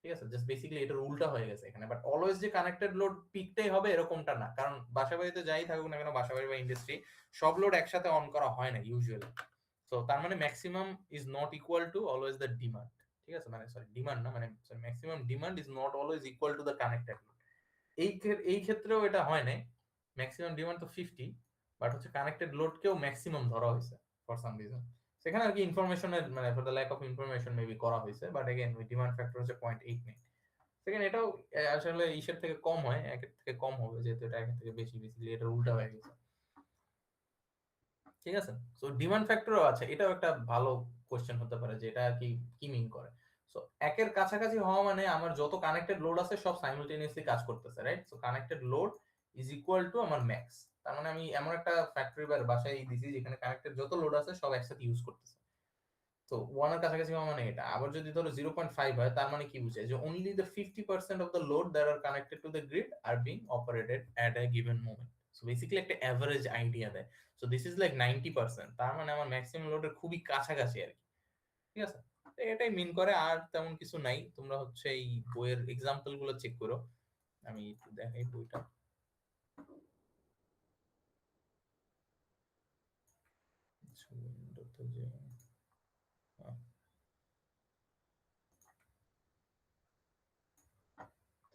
ঠিক আছে। জাস্ট বেসিক্যালি এটার উল্টা হয়ে গেছে এখানে। বাট অলওয়েজ যে কানেক্টেড লোড পিকটাই হবে এরকমটা না, কারণ বাসা বাড়িতে যাই থাকুক না কেন, বাসা বাড়ি বা ইন্ডাস্ট্রি, সব লোড একসাথে অন করা হয় না ইউজুয়ালি। সো তার মানে maximum is not equal to always the demand, ঠিক আছে। মানে সরি ডিমান্ড না, মানে maximum demand is not always equal to the connected load. এই ক্ষেত্রেও এটা হয় নাই, ম্যাক্সিমাম ডিমান্ড তো 50, বাট হচ্ছে কানেক্টেড লোডকেও ম্যাক্সিমাম ধরা হয়েছে ফর সাম রিজন। সেখানে আর কি ইনফরমেশনের মানে for the lack of information maybe করা হয়েছে, বাট এগেইন ওই ডিমান্ড ফ্যাক্টর হচ্ছে 0.89। সেখানে এটাও আসলে ইসের থেকে কম হয়, একের থেকে কম হবে যেহেতু এটা একের থেকে বেশি, বেসিক্যালি এটা উল্টা হয়ে গেছে, ঠিক আছে। সো ডিমান্ড ফ্যাক্টরও আছে, এটাও একটা ভালো কোশ্চেন হতে পারে যে এটা কি কি মিন করে। সো একের কাছাকাছি হওয়া মানে আমার যত কানেক্টেড লোড আছে সব সাইমালটেনিয়াসলি কাজ করতেছে, right? So connected load is equal two আমার ম্যাক্স। তার মানে আমি এমন একটা ফ্যাক্টরি বা বাসায় দিছি যেখানে কানেক্টেড যত লোড আছে সব একসাথে ইউজ করতেছে। তো 1 এর কাছাকাছি হওয়া মানে এটা। আবার যদি ধরো 0.5 হয় তার মানে কি বুঝায়, যে only the 50% of the load that are connected to the grid are being operated at a given moment. So basically একটা average idea দেয়। So this is like 90%, তার মানে আমার ম্যাক্সিমাম লোডের খুবই কাছাকাছি আর কি, ঠিক আছে। তো এটাই মিন করে, আর তেমন কিছু নাই। তোমরা হচ্ছে এই বইয়ের এক্সাম্পল গুলো চেক করো, আমি একটু দেখাই বইটা। উইন্ডোতে যে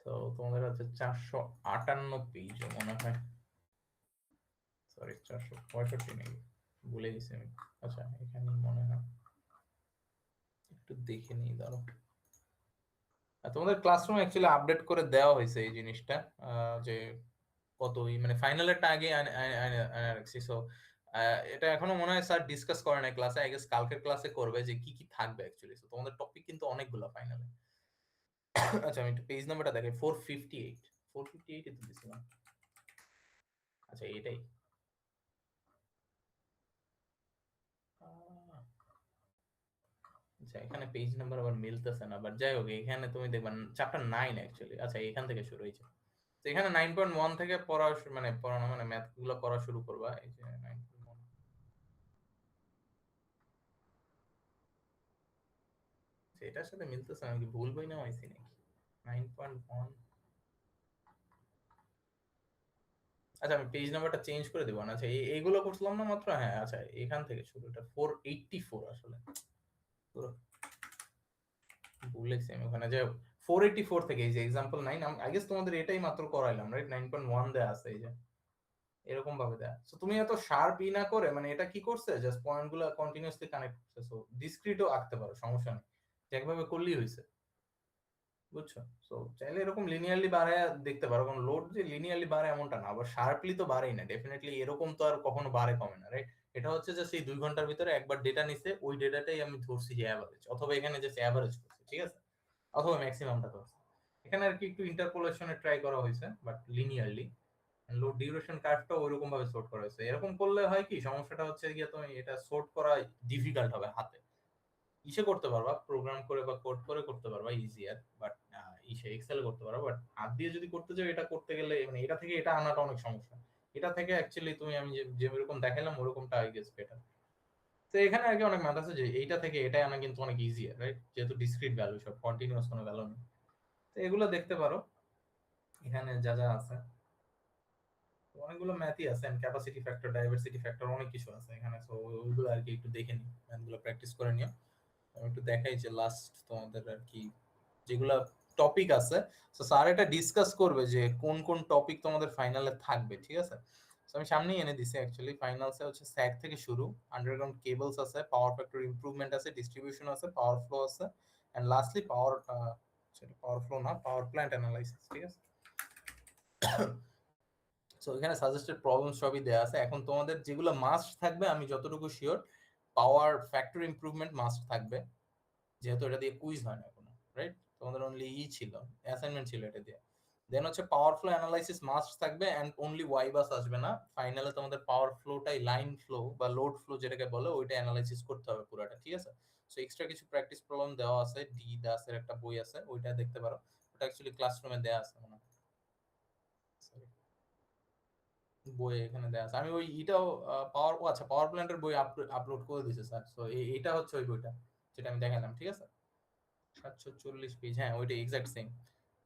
তো তোমাদের হচ্ছে 458 পেজ মনে হয়, সরি 465 নাকি, ভুলে গেছি আমি। আচ্ছা এখানে মনে হয়, একটু দেখে নিই দাঁড়াও। তোমাদের ক্লাসরুম অ্যাকচুয়ালি আপডেট করে দেওয়া হয়েছে এই জিনিসটা, যে কত মানে ফাইনালেরটা আগে রাখছি। সো এটা এখনো মনে হয় স্যার ডিসকাস করে নাই ক্লাসে, আই গেস কালকের ক্লাসে করবে যে কি কি থাকবে অ্যাকচুয়ালি। সো তোমাদের টপিক কিন্তু অনেকগুলো ফাইনালে। আচ্ছা আমি একটু পেজ নাম্বারটা দেখাই, 458। 458 এ তো দিছিলাম। আচ্ছা এটাই, আচ্ছা এখানে পেজ নাম্বার আবার মিলতেছে না, বাট যাই হোক এখানে তুমি দেখবা চ্যাপ্টার 9 অ্যাকচুয়ালি। আচ্ছা এখান থেকে শুরু হয়েছে। তো এখানে 9.1 থেকে পড়া মানে পড়ানো মানে ম্যাথ গুলো করা শুরু করবা। এই যে 9.1 এটার সাথে মিলতেছে না, আমি কি ভুল বই নেওয়া হয়েছি নাকি? 9.1, আচ্ছা আমি পেজ নাম্বারটা চেঞ্জ করে দেবো না। আচ্ছা এইগুলো করছিলাম না মাত্র, হ্যাঁ আচ্ছা এখান থেকে শুরু। এটা 484 আসলে পুরো ভুল লিখছি আমি ওখানে। যাই হোক 484 থেকে এই যে এক্সাম্পল 9, আই গেস তোমাদের এটাই মাত্র করাইলাম রাইট? 9.1 দেয়া আছে এই যে এরকম ভাবে দেয়া। সো তুমি এত শার্প ই না করে মানে এটা কি করছে, জাস্ট পয়েন্ট গুলো কন্টিনিউয়াসলি কানেক্ট করছে। সো ডিসক্রিটও আঁকতে পারো, সমস্যা নেই, যে একভাবে করলেই হয়েছে, বুঝছো? সো চাইলে এরকম লিনিয়ারলি বাড়ায় দেখতে পারো, কারণ লোড যে লিনিয়ারলি বাড়ে এমনটা না, আবার শার্পলি তো বাড়েই না ডেফিনেটলি, এরকম তো আর কখনো বাড়ে কমে না রাইট? এটা হচ্ছে যে সেই 2 ঘন্টার ভিতরে একবার ডেটা নিছে, ওই ডেটাটাই আমি ধরছি যে অ্যাভারেজ, অথবা এখানে যে অ্যাভারেজ করছি, ঠিক আছে, অথবা ম্যাক্সিমামটা ধরছি। এখানে আর কি একটু ইন্টারপোলেশনে ট্রাই করা হয়েছে, বাট লিনিয়ারলি। লোড ডিউরেশন কার্ভটা ওইরকম ভাবে সোর্ট করা হয়েছে। এরকম করলে হয় কি, সমস্যাটা হচ্ছে গিয়ে তুমি এটা সোর্ট করা ডিফিকাল্ট হবে হাতে। ইসে করতে পারবা, প্রোগ্রাম করে বা কোড করে করতে পারবা ইজিয়ার, বাট ইসে এক্সেলে করতে পারবা, বাট হাত দিয়ে যদি করতে চাও এটা করতে গেলে মানে এটা থেকে এটা আনাটা অনেক সমস্যা। এটা থেকে অ্যাকচুয়ালি তুমি আমি যে যেরকম দেখালাম ওরকমটা আই গেস বেটার। তো এখানে আর কি অনেক ম্যাথ আছে যে এইটা থেকে এটা আনা কিন্তু অনেক ইজিয়ার রাইট, যেহেতু ডিসক্রিট ভ্যালু সব, কন্টিনিউয়াস কোনো ভ্যালু নেই। তো এগুলো দেখতে পারো এখানে যা যা আছে। অনেকগুলো ম্যাথই আছে, ক্যাপাসিটি ফ্যাক্টর, ডাইভার্সিটি ফ্যাক্টর, অনেক কিছু আছে এখানে। তো ওইগুলো আর কি একটু দেখে নিও, ম্যাথগুলো প্র্যাকটিস করে নিও। আমি একটু দেখাই যে লাস্ট তোমাদের আর কি যেগুলা টপিক আছে, তো স্যার এটা ডিসকাস করবে যে কোন কোন টপিক তোমাদের ফাইনালে থাকবে, ঠিক আছে? তো আমি সামনেই এনে দিছি অ্যাকচুয়ালি। ফাইনালসে হচ্ছে স্যাগ থেকে শুরু, আন্ডারগ্রাউন্ড কেবলস আছে, পাওয়ার ফ্যাক্টর ইমপ্রুভমেন্ট আছে, ডিস্ট্রিবিউশন আছে, পাওয়ার ফ্লো আছে, এন্ড লাস্টলি পাওয়ার, সেটা পাওয়ার ফ্লো না, পাওয়ার প্ল্যান্ট অ্যানালাইসিস, ঠিক আছে? সো এখানে সাজেস্টেড প্রবলেম সবই দেয়া আছে। এখন তোমাদের যেগুলো মাস্ট থাকবে, আমি যতটুকু sure, power factor improvement must থাকবে, যেহেতু এটা দিয়ে কুইজ হয় না কোনো, রাইট? তোমাদের অনলি ছিল, অ্যাসাইনমেন্ট ছিল এটা দিয়ে। দেন হচ্ছে পাওয়ার ফ্লো অ্যানালাইসিস মাস্ট থাকবে, এন্ড অনলি ওয়াই বাস আসবে না। ফাইনালে তোমাদের পাওয়ার ফ্লোটাই, লাইন ফ্লো বা লোড ফ্লো যেটাকে বলে, ওইটা অ্যানালাইসিস করতে হবে পুরোটা, ঠিক আছে? সো এক্সট্রা কিছু প্র্যাকটিস প্রবলেম দেওয়া আছে, ডি দাসের একটা বই আছে, ওইটা দেখতে পারো। ওটা অ্যাকচুয়ালি ক্লাসরুমে দেওয়া আছে মনে হয়, বই এখানে দেওয়া আছে। আমি ওই এটাও পাওয়ার, ও আচ্ছা পাওয়ার প্ল্যান্টের বই আপলোড করে দিয়েছে স্যার। তো এটা হচ্ছে ওই বইটা যেটা আমি দেখালাম, ঠিক আছে? 740 পেজ, হ্যাঁ ওইটা এক্সাক্ট সেম।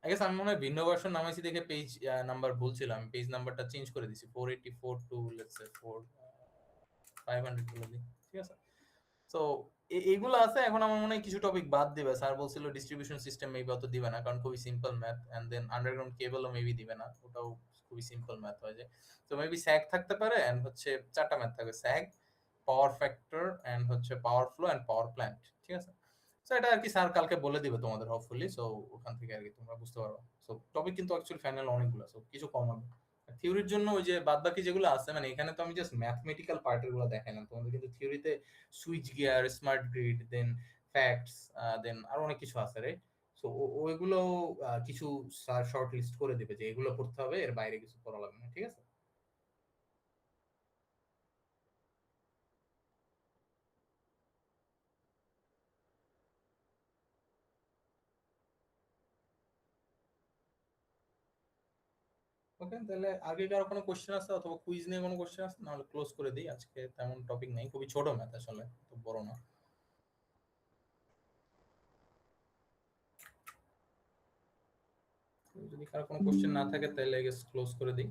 আই গেস আমি মনে হয় ভিন্ন ভার্সন নামাইছি দেখে পেজ নাম্বার ভুল ছিল, আমি পেজ নাম্বারটা চেঞ্জ করে দিছি, 484 টু লেটস সে 500 বলে দিই, ঠিক আছে? সো এইগুলো আছে। এখন আমার মনে হয় কিছু টপিক বাদ দিবে, স্যার বলছিল ডিস্ট্রিবিউশন সিস্টেম মেবি অত দিবে না, কারণ খুবই simple math, and then underground কেবলও মেবি দিবে না, ওটাও খুবই সিম্পল ম্যাথ হয়ে যায়। তো মেবি স্যাগ থাকতে পারে, এন্ড হচ্ছে চারটা ম্যাথ থাকবে, স্যাগ, পাওয়ার ফ্যাক্টর, এন্ড হচ্ছে পাওয়ার ফ্লো, এন্ড পাওয়ার প্ল্যান্ট, ঠিক আছে? সো এটা আর কি স্যার কালকে বলে দিবে তোমাদের হোপফুলি। সো ওখান থেকে আর কি তোমরা বুঝতে পারবে। সো টপিক কিন্তু অ্যাকচুয়ালি ফাইনাল অনেকগুলো, সো কিছু কম হবে। থিওরির জন্য ওই যে বাদ বাকি যেগুলো আছে, মানে এখানে তো আমি জাস্ট ম্যাথমেটিক্যাল পার্টের গুলো দেখাইলাম তোমাদের, কিন্তু থিওরিতে সুইচ গিয়ার, স্মার্ট গ্রিড, দেন ফ্যাক্টস, দেন আরো অনেক কিছু আছে রাইট? সো ওইগুলো কিছু স্যার শর্ট লিস্ট করে দিবে যে এগুলো পড়তে হবে, এর বাইরে কিছু পড়া লাগবে না, ঠিক আছে? ওকে, তাহলে আগে কারো কোনো কোশ্চেন আছে অথবা কুইজ নিয়ে কোনো কোশ্চেন আছে, নাহলে ক্লোজ করে দিই। আজকে তেমন টপিক নেই, খুবই ছোট ম্যাথ আসলে, তো বড় না। যদি কারো কোনো কোশ্চেন না থাকে তাহলে ক্লোজ করে দিই।